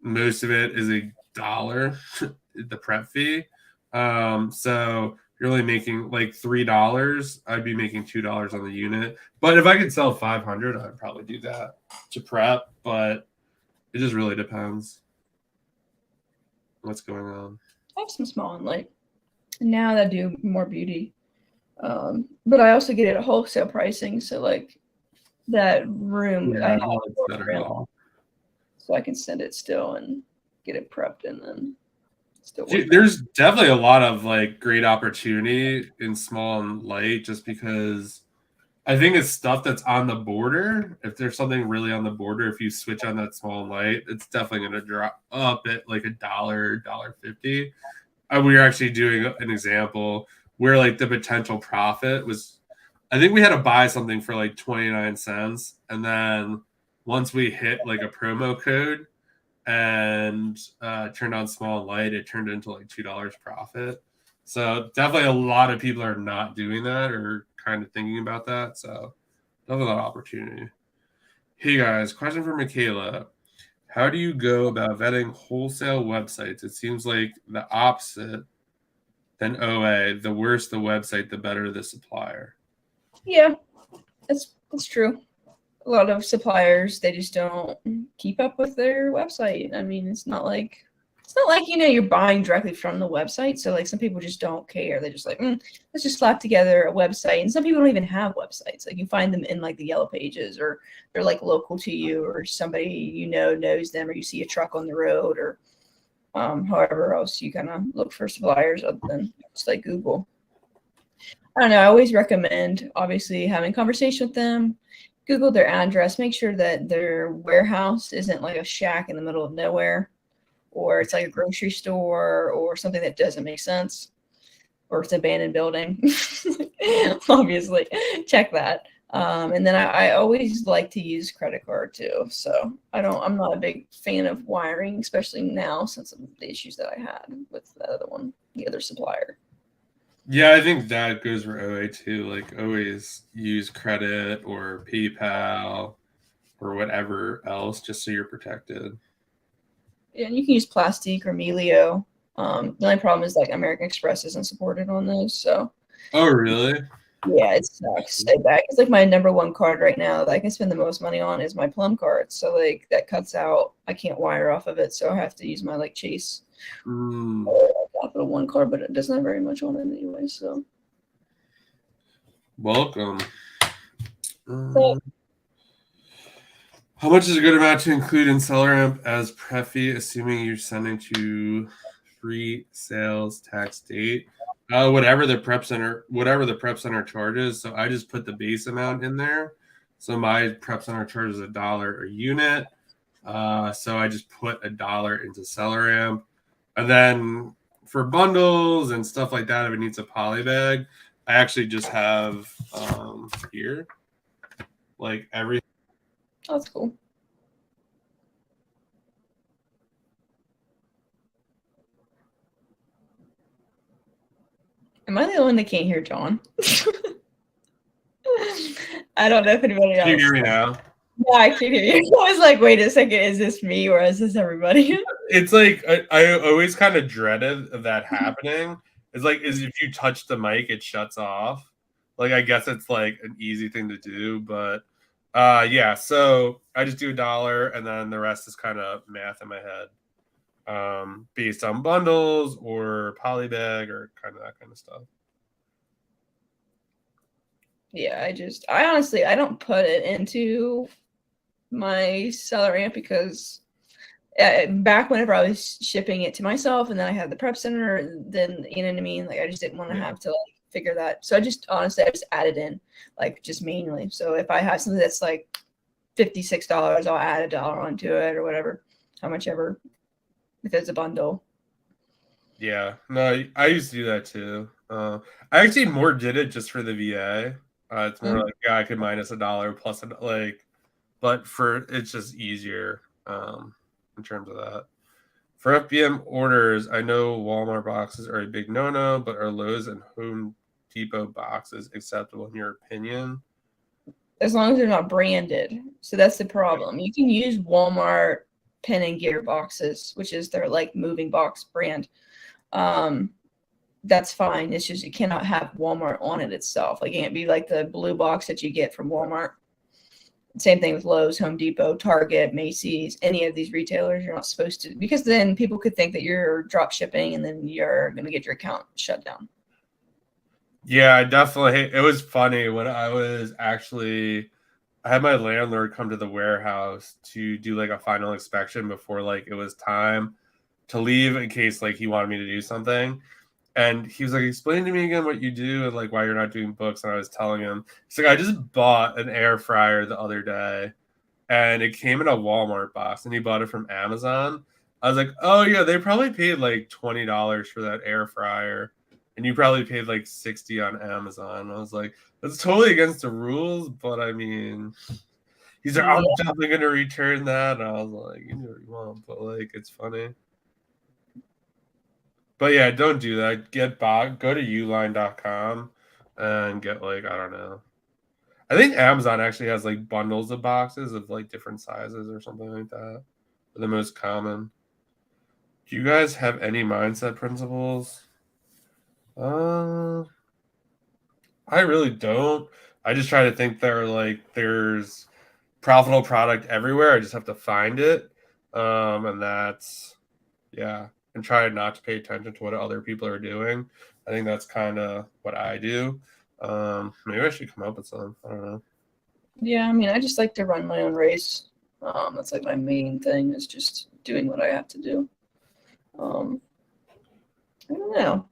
most of it is $1, the prep fee. So you're only making like $3. I'd be making $2 on the unit. But if I could sell 500, I'd probably do that to prep. But it just really depends what's going on. I have some small and light. Now that I do more beauty. But I also get it at wholesale pricing. So like that room, Yeah, I have better room, so I can send it still and get it prepped and then still. There's definitely a lot of like great opportunity in small and light, just because I think it's stuff that's on the border. If there's something really on the border, if you switch on that small and light, it's definitely going to drop up at like $1, $1.50. We were actually doing an example where like the potential profit was, I think we had to buy something for like 29 cents. And then once we hit like a promo code and turned on small and light, it turned into like $2 profit. So definitely a lot of people are not doing that or kind of thinking about that. So definitely a lot of opportunity. Hey guys, question for Makayla. How do you go about vetting wholesale websites? It seems like the opposite than OA. The worse the website, the better the supplier. Yeah, that's true. A lot of suppliers, they just don't keep up with their website. I mean, it's not like you're buying directly from the website. So like some people just don't care. They're just like, let's just slap together a website. And some people don't even have websites. Like you find them in like the yellow pages, or they're like local to you, or somebody you know knows them, or you see a truck on the road, or however else you kind of look for suppliers other than just like Google. I don't know. I always recommend obviously having a conversation with them. Google their address. Make sure that their warehouse isn't like a shack in the middle of nowhere, or it's like a grocery store or something that doesn't make sense, or it's an abandoned building. Obviously, check that. And then I always like to use credit card too. So I'm not a big fan of wiring, especially now since of the issues that I had with the other one, the other supplier. Yeah, I think that goes for OA too. Like always use credit or PayPal or whatever else just so you're protected. Yeah, and you can use Plastic or Melio. The only problem is like American Express isn't supported on those. So. Oh, really? Yeah, it sucks so bad. It's like my number one card right now that I can spend the most money on is my Plum card. So like that cuts out. I can't wire off of it, so I have to use my like Chase Capital One card, but it doesn't have very much on it anyway. So welcome. How much is a good amount to include in SellerAmp as prep fee, assuming you're sending to free sales tax date? Whatever the prep center charges. So I just put the base amount in there. So my prep center charges $1 a unit. So I just put $1 into SellerAmp, and then for bundles and stuff like that, if it needs a poly bag, I actually just have here like everything. Oh, that's cool. Am I the only one that can't hear John? I don't know if anybody else. Can you hear me now? Yeah, I can hear you. I was like, wait a second, is this me or is this everybody? It's like I always kind of dreaded of that happening. It's like is if you touch the mic, it shuts off. Like I guess it's like an easy thing to do, but yeah. So I just do $1, and then the rest is kind of math in my head, based on bundles or polybag or kind of that kind of stuff. Yeah, I honestly, I don't put it into my SellerAmp because back whenever I was shipping it to myself and then I had the prep center, then, you know what I mean? Like, I just didn't want to have to like figure that. So I just add it in, like, just manually. So if I have something that's like $56, I'll add $1 onto it or whatever, how much ever, if it's a bundle. Yeah, no, I used to do that too. I actually more did it just for the VA. It's more like, yeah, I could minus $1 plus like, but for it's just easier in terms of that. For FBM orders, I know Walmart boxes are a big no-no, but are Lowe's and Home Depot boxes acceptable in your opinion? As long as they're not branded. So that's the problem. You can use Walmart pen and gear boxes, which is their like moving box brand. That's fine. It's just you cannot have Walmart on it itself. Like it can't be like the blue box that you get from Walmart. Same thing with Lowe's, Home Depot, Target, Macy's, any of these retailers. You're not supposed to, because then people could think that you're drop shipping and then you're going to get your account shut down. Yeah, I definitely. It was funny when I had my landlord come to the warehouse to do like a final inspection before like it was time to leave in case like he wanted me to do something. And he was like, explain to me again what you do and like why you're not doing books. And I was telling him, he's like, I just bought an air fryer the other day and it came in a Walmart box and he bought it from Amazon. I was like, oh yeah, they probably paid like $20 for that air fryer. And you probably paid like $60 on Amazon. I was like, that's totally against the rules, but I mean, he's like, I'm definitely gonna return that. And I was like, you know what you want, but like, it's funny. But yeah, don't do that. Go to uline.com and get like, I don't know. I think Amazon actually has like bundles of boxes of like different sizes or something like that. They're the most common. Do you guys have any mindset principles? I really don't. I just try to think there's profitable product everywhere. I just have to find it. And that's and try not to pay attention to what other people are doing. I think that's kind of what I do. Maybe I should come up with some. I don't know. Yeah, I mean, I just like to run my own race. That's like my main thing is just doing what I have to do. I don't know.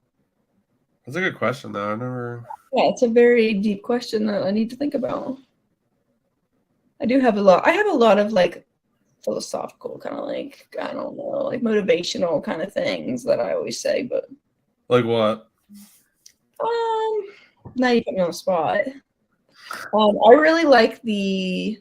That's a good question, though. Yeah, it's a very deep question that I need to think about. I have a lot of like philosophical kind of like, I don't know, like motivational kind of things that I always say, but like what? Now you put me on the spot. I really like the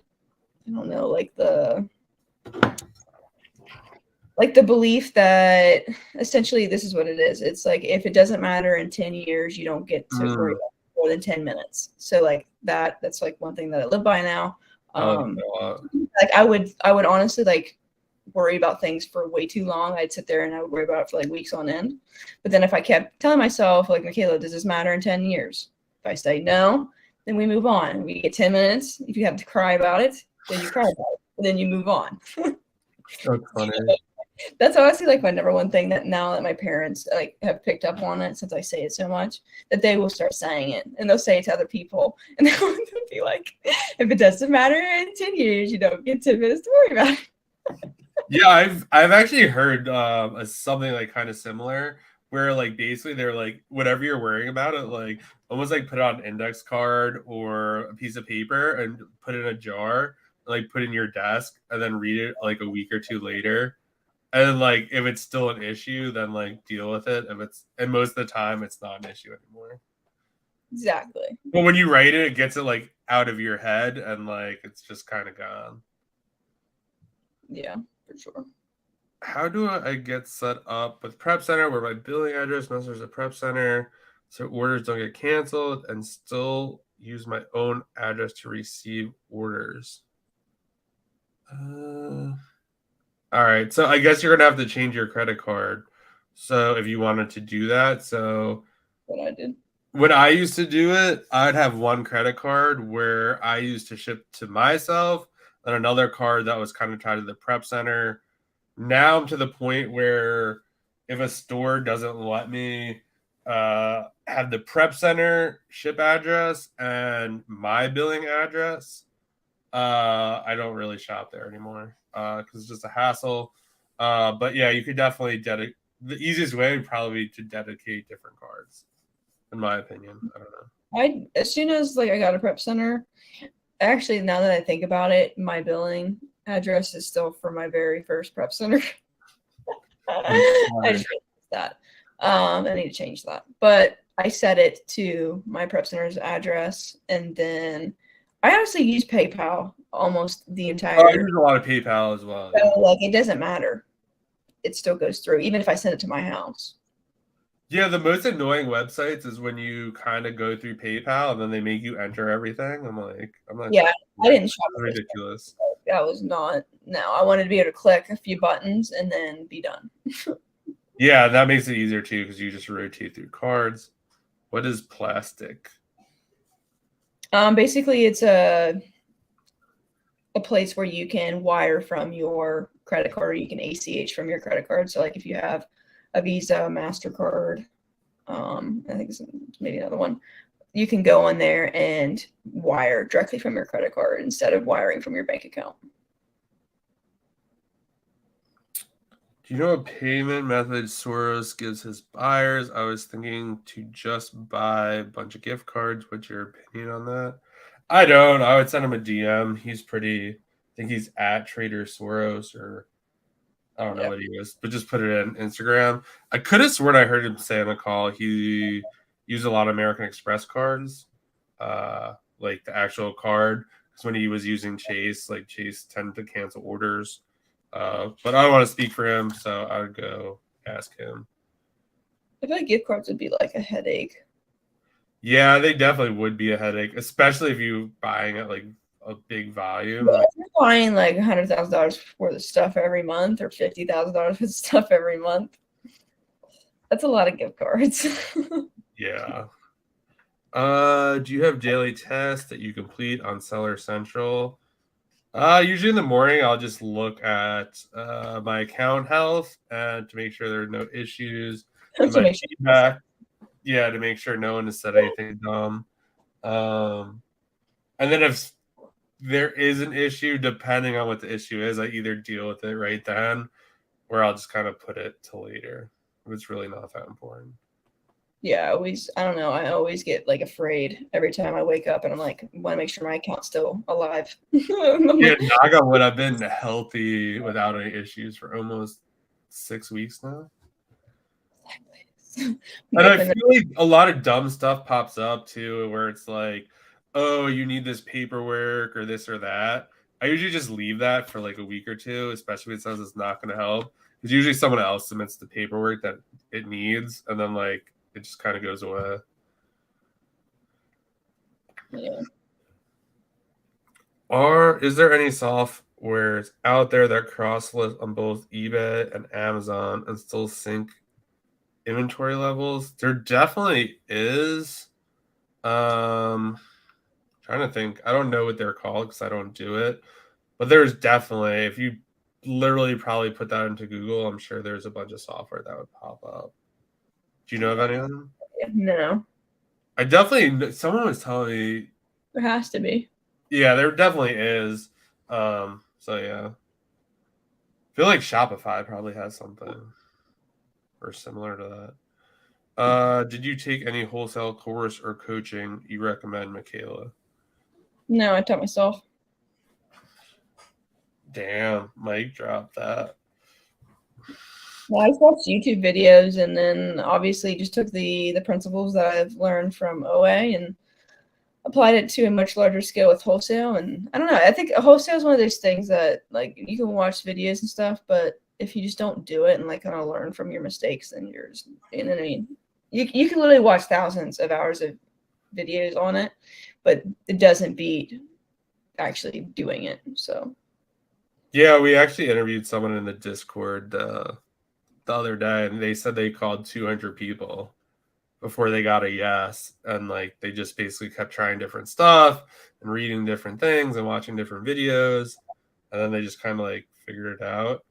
belief that essentially this is what it is. It's like if it doesn't matter in 10 years, you don't get to worry about more than 10 minutes. So like that's like one thing that I live by now. Like I would honestly like worry about things for way too long. I'd sit there and I would worry about it for like weeks on end. But then if I kept telling myself like, Makayla, does this matter in 10 years? If I say no, then we move on. We get 10 minutes. If you have to cry about it, then you cry about it. And then you move on. That's funny. That's honestly like my number one thing, that now that my parents like have picked up on it, since I say it so much, that they will start saying it and they'll say it to other people and they'll be like, if it doesn't matter in 10 years, you don't get 10 minutes to worry about it. Yeah, I've actually heard something like kind of similar, where like basically they're like, whatever you're worrying about it, like almost like put it on an index card or a piece of paper and put it in a jar, like put it in your desk, and then read it like a week or two later. And then, like, if it's still an issue, then like deal with it. And most of the time it's not an issue anymore. Exactly. But when you write it, it gets it like out of your head and like it's just kind of gone. Yeah, for sure. How do I get set up with Prep Center where my billing address messages at Prep Center so orders don't get canceled and still use my own address to receive orders? All right, so I guess you're gonna have to change your credit card. So if you wanted to do that, so What I did. when I used to do it, I'd have one credit card where I used to ship to myself, and another card that was kind of tied to the Prep Center. Now I'm to the point where if a store doesn't let me have the Prep Center ship address and my billing address, I don't really shop there anymore because it's just a hassle. But yeah, you could definitely dedicate. The easiest way would probably be to dedicate different cards, in my opinion. I don't know. As soon as like I got a Prep Center, actually now that I think about it, my billing address is still for my very first Prep Center. I just realized that. I need to change that. But I set it to my Prep Center's address, and then I honestly use PayPal almost the entire. I use a lot of PayPal as well. So, like, it doesn't matter. It still goes through, even if I send it to my house. Yeah, the most annoying websites is when you kind of go through PayPal and then they make you enter everything. I'm not. Yeah, I didn't shop. Ridiculous. That was not. No, I wanted to be able to click a few buttons and then be done. Yeah, that makes it easier too because you just rotate through cards. What is plastic? Basically, it's a place where you can wire from your credit card, or you can ACH from your credit card. So, like, if you have a Visa, MasterCard, I think it's maybe another one, you can go on there and wire directly from your credit card instead of wiring from your bank account. Do you know what payment method Soros gives his buyers? I was thinking to just buy a bunch of gift cards. What's your opinion on that? I don't. I would send him a DM. He's pretty. I think he's at Trader Soros, or I don't know what he is, but just put it in Instagram. I could have sworn I heard him say on a call he used a lot of American Express cards, like the actual card. Because when he was using Chase, like Chase tended to cancel orders. But I don't want to speak for him, so I would go ask him. I feel like gift cards would be like a headache. Yeah, they definitely would be a headache, especially if you're buying at like a big volume. Yeah, if you're buying like $100,000 worth of stuff every month or $50,000 worth of stuff every month, that's a lot of gift cards. Yeah. Do you have daily tests that you complete on Seller Central? Usually in the morning, I'll just look at my account health and to make sure there are no issues. And my feedback, yeah, to make sure no one has said anything dumb. And then if there is an issue, depending on what the issue is, I either deal with it right then, or I'll just kind of put it till later. It's really not that important. Yeah, I don't know. I always get like afraid every time I wake up and I'm like, I want to make sure my account's still alive. Yeah, knock on wood, I've been healthy without any issues for almost 6 weeks now. And I feel like a lot of dumb stuff pops up too, where it's like, oh, you need this paperwork or this or that. I usually just leave that for like a week or two, especially if it says it's not going to help. Because usually someone else submits the paperwork that it needs, and then like it just kind of goes away. Yeah. Or is there any software out there that cross-list on both eBay and Amazon and still sync inventory levels? There definitely is. Trying to think. I don't know what they're called because I don't do it. But there's definitely, if you literally probably put that into Google, I'm sure there's a bunch of software that would pop up. Do you know of any of them? No, I definitely, someone was telling me, there has to be. yeah, there definitely is. So yeah, I feel like Shopify probably has something or similar to that. Did you take any wholesale course or coaching you recommend, Makayla? No, I taught myself. Damn, Mike dropped that. Well, I just watched YouTube videos and then obviously just took the principles that I've learned from OA and applied it to a much larger scale with wholesale. And I don't know, I think wholesale is one of those things that like you can watch videos and stuff, but if you just don't do it and like kind of learn from your mistakes, then you're just, you know what I mean? You can literally watch thousands of hours of videos on it, but it doesn't beat actually doing it. So Yeah, we actually interviewed someone in the Discord the other day, and they said they called 200 people before they got a yes, and like they just basically kept trying different stuff and reading different things and watching different videos, and then they just kind of like figured it out.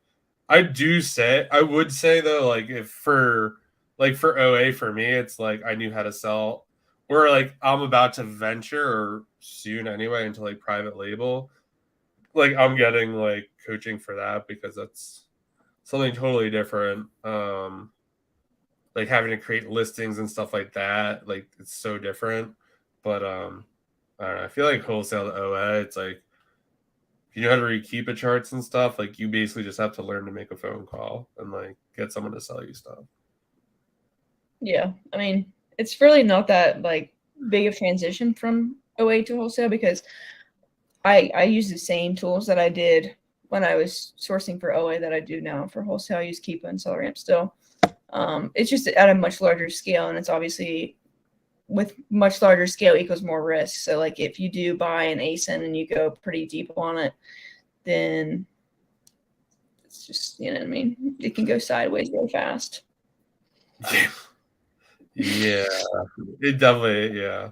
I would say though, like if for like for OA for me, it's like I knew how to sell, or like I'm about to venture or soon anyway into like private label. Like I'm getting like coaching for that because that's something totally different. Like having to create listings and stuff like that, like it's so different. But I don't know. I feel like wholesale to OA, it's like if you know how to read Keepa charts and stuff, like you basically just have to learn to make a phone call and like get someone to sell you stuff. yeah, I mean, it's really not that like big of transition from OA to wholesale because I use the same tools that I did when I was sourcing for OA that I do now for wholesale. I use Keepa and SellerAmp still. It's just at a much larger scale, and it's obviously with much larger scale equals more risk. So like if you do buy an ASIN and you go pretty deep on it, then it's just, you know what I mean? It can go sideways really fast. Yeah, it definitely, yeah.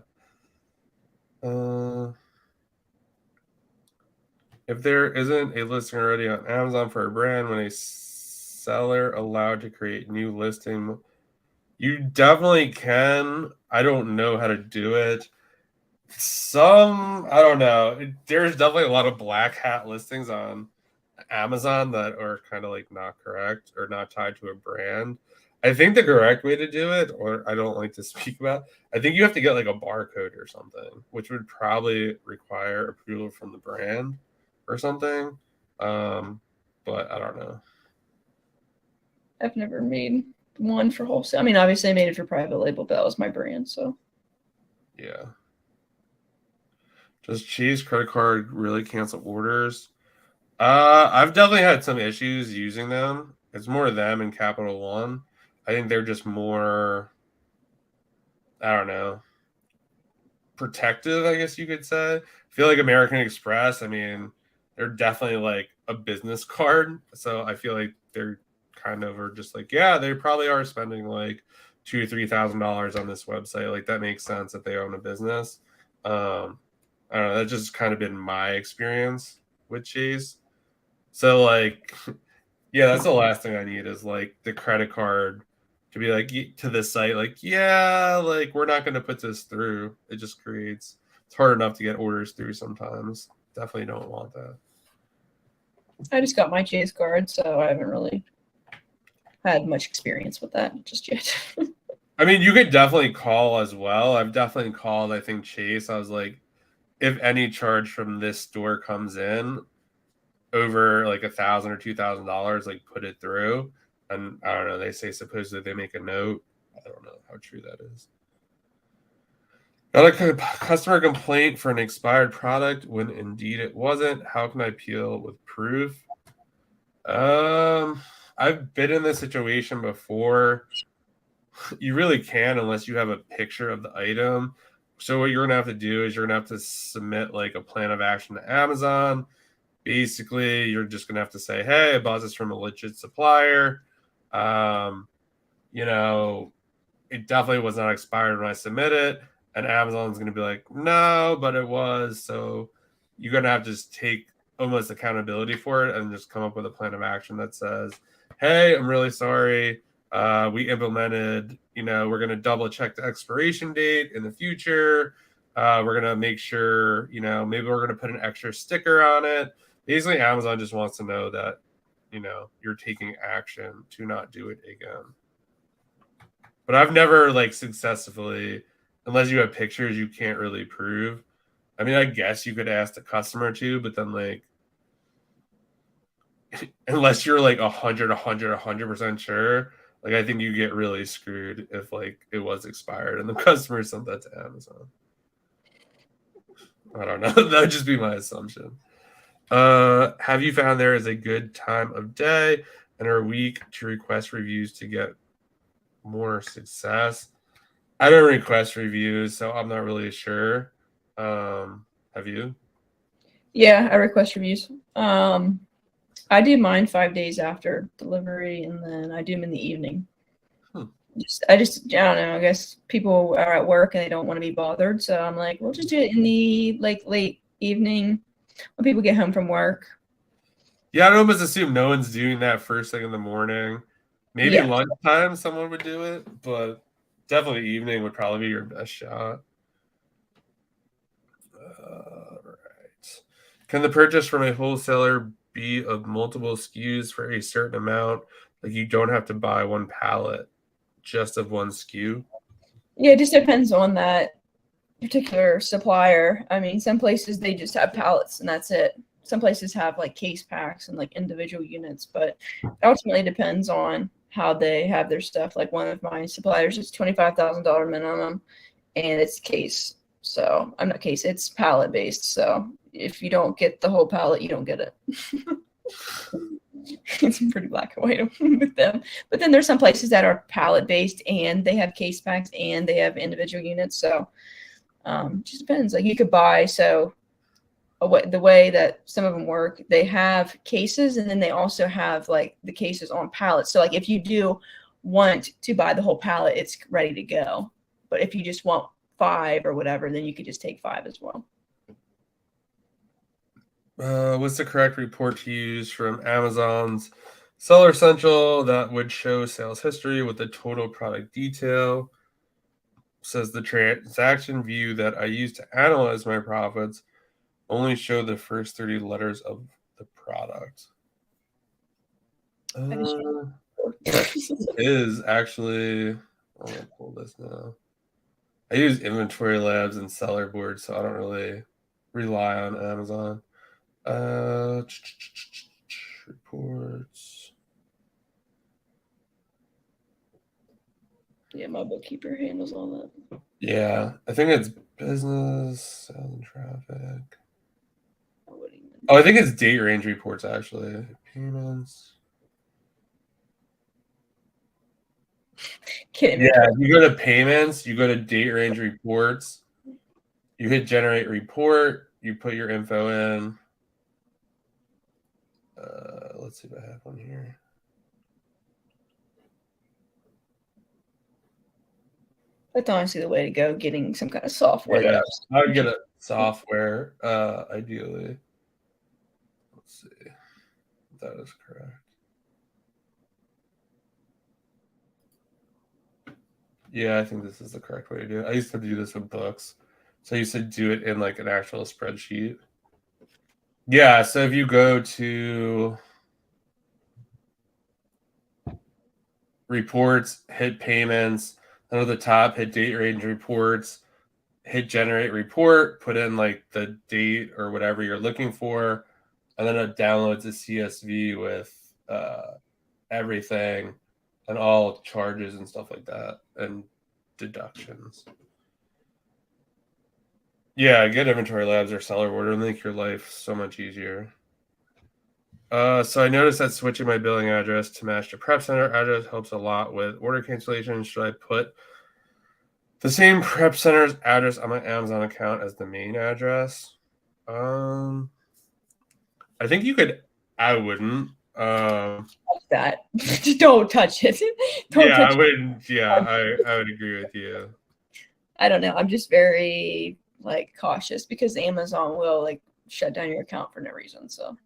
If there isn't a listing already on Amazon for a brand, when a seller allowed to create new listing, you definitely can. I don't know how to do it. I don't know. There's definitely a lot of black hat listings on Amazon that are kind of like not correct or not tied to a brand. I think the correct way to do it, or I don't like to speak about, I think you have to get like a barcode or something, which would probably require approval from the brand or something. But I don't know. I've never made one for wholesale. I mean, obviously I made it for private label, but that was my brand. So Yeah. Does Chase credit card really cancel orders? I've definitely had some issues using them. It's more them and Capital One. I think they're just more, I don't know, protective, I guess you could say. I feel like American Express, I mean, they're definitely like a business card. So I feel like they're kind of are just like, yeah, they probably are spending like $2,000 or $3,000 on this website. Like that makes sense that they own a business. I don't know, that's just kind of been my experience with Chase. So like, yeah, that's the last thing I need is like the credit card to be like to the site, like, yeah, like we're not going to put this through. It just creates, it's hard enough to get orders through sometimes. Definitely don't want that. I just got my Chase card, so I haven't really had much experience with that just yet. I mean, you could definitely call as well. I've definitely called, I think, Chase. I was like, if any charge from this store comes in over like $1,000 or $2,000, like put it through. And I don't know, they say supposedly they make a note. I don't know how true that is. Got a customer complaint for an expired product when indeed it wasn't. How can I appeal with proof? I've been in this situation before. You really can unless you have a picture of the item. So what you're gonna have to do is you're gonna have to submit like a plan of action to Amazon. Basically, you're just gonna have to say, "Hey, I bought this from a legit supplier. Um, you know, it definitely was not expired when I submit it." And Amazon's going to be like, no, but it was. So you're going to have to just take almost accountability for it and just come up with a plan of action that says, hey, I'm really sorry. We implemented, we're going to double check the expiration date in the future. We're going to make sure, maybe we're going to put an extra sticker on it. Basically, Amazon just wants to know that, you're taking action to not do it again. But I've never successfully, unless you have pictures you can't really prove. I mean, I guess you could ask the customer to, but then unless you're 100% sure, I think you get really screwed if it was expired and the customer sent that to Amazon. I don't know. That would just be my assumption. Have you found there is a good time of day and or week to request reviews to get more success? I don't request reviews, so I'm not really sure. Have you? Yeah, I request reviews. I do mine 5 days after delivery, and then I do them in the evening. I don't know. I guess people are at work and they don't want to be bothered, so I'm like, we'll just do it in the late evening when people get home from work. Yeah, I almost assume no one's doing that first thing in the morning. Maybe lunchtime someone would do it, but definitely evening would probably be your best shot. Right. Can the purchase from a wholesaler be of multiple SKUs for a certain amount? You don't have to buy one pallet, just of one SKU? Yeah, it just depends on that particular supplier. I mean, some places they just have pallets and that's it. Some places have case packs and individual units, but it ultimately depends on how they have their stuff. One of my suppliers is $25,000 minimum, and it's case. So I'm not case, it's pallet based. So if you don't get the whole pallet, you don't get it. It's pretty black and white with them. But then there's some places that are pallet based and they have case packs and they have individual units. So just depends. You could buy, the way that some of them work, they have cases and then they also have the cases on pallets. So if you do want to buy the whole pallet, it's ready to go. But if you just want 5 or whatever, then you could just take 5 as well. What's the correct report to use from Amazon's Seller Central that would show sales history with the total product detail? Says the transaction view that I use to analyze my profits only show the first 30 letters of the product. Is actually, I'm going to pull this now. I use Inventory Labs and Seller Board, so I don't really rely on Amazon. Reports. Yeah, my bookkeeper handles all that. Yeah, I think it's business, sales and traffic. Oh, I think it's date range reports, actually. Payments. Yeah, you go to payments, you go to date range reports, you hit generate report, you put your info in. Let's see if I have one here. That's honestly the way to go, getting some kind of software. Yeah, I would get a software, ideally. Let's see if that is correct. Yeah, I think this is the correct way to do it. I used to do this with books. So I used to do it in an actual spreadsheet. Yeah, so if you go to reports, hit payments, then at the top, hit date range reports, hit generate report, put in the date or whatever you're looking for, and then it downloads a CSV with everything and all charges and stuff like that and deductions. Yeah, get Inventory Labs or Seller Board. It'll make your life so much easier. So I noticed that switching my billing address to match the prep center address helps a lot with order cancellation. Should I put the same prep center's address on my Amazon account as the main address? I think you could. I wouldn't. That don't touch it. I wouldn't. Yeah, I would agree with you. I don't know. I'm just very cautious because Amazon will shut down your account for no reason. So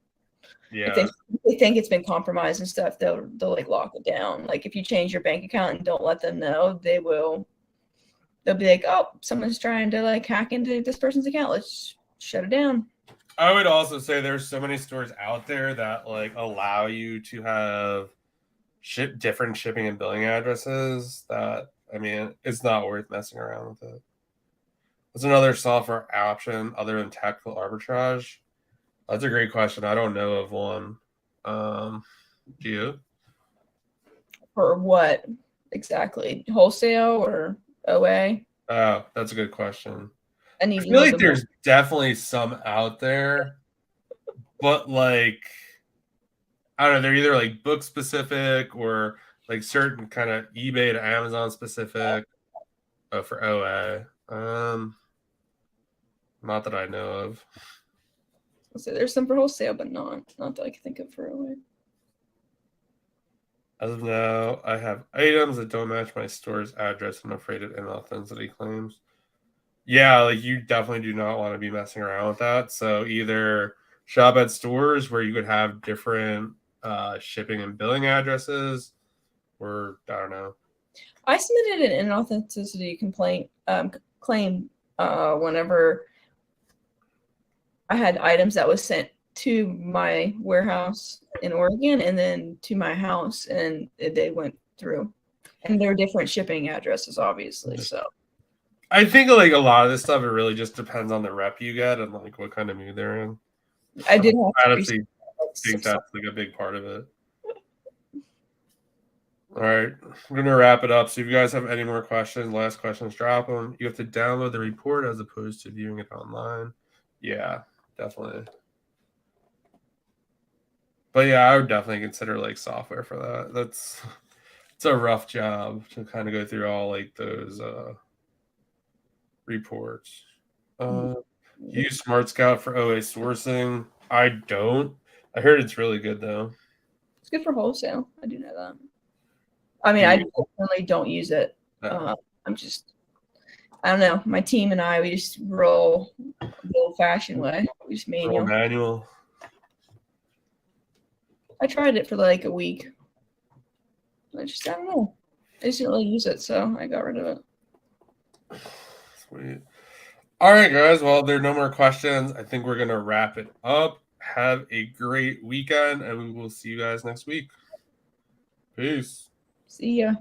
Yeah. if they think it's been compromised and stuff, they'll like lock it down. Like if you change your bank account and don't let them know, they'll be like, oh, someone's trying to like hack into this person's account. Let's shut it down. I would also say there's so many stores out there that like allow you to have different shipping and billing addresses that, I mean, it's not worth messing around with it. What's another software option other than tactical arbitrage? That's a great question. I don't know of one. Do you? For what exactly? Wholesale or OA? Oh, that's a good question. I I feel like there's definitely some out there, but like, I don't know, they're either like book specific or like certain kind of eBay to Amazon specific for OA. Not that I know of. So there's some for wholesale, but not that I can think of for OA. As of now, I have items that don't match my store's address. I'm afraid of inauthenticity claims. Yeah, like you definitely do not want to be messing around with that. So either shop at stores where you could have different shipping and billing addresses, or I don't know. I submitted an inauthenticity claim whenever I had items that was sent to my warehouse in Oregon and then to my house, and they went through. And they're different shipping addresses, obviously. So I think like a lot of this stuff, it really just depends on the rep you get and like what kind of mood they're in. I did have I honestly think that's like a big part of it. All right, we're gonna wrap it up. So if you guys have any more questions, last questions, drop them. You have to download the report as opposed to viewing it online. Yeah, definitely. But yeah, I would definitely consider like software for that. It's a rough job to kind of go through all like those reports. Use Smart Scout for OA sourcing. I don't. I heard it's really good though. It's good for wholesale. I do know that. I mean, I definitely don't use it. No. I don't know. My team and I, we just roll the old-fashioned way. We just manual. I tried it for like a week. I don't know. I just didn't really use it, so I got rid of it. Sweet. All right, guys. Well, there are no more questions. I think we're going to wrap it up. Have a great weekend, and we will see you guys next week. Peace. See ya.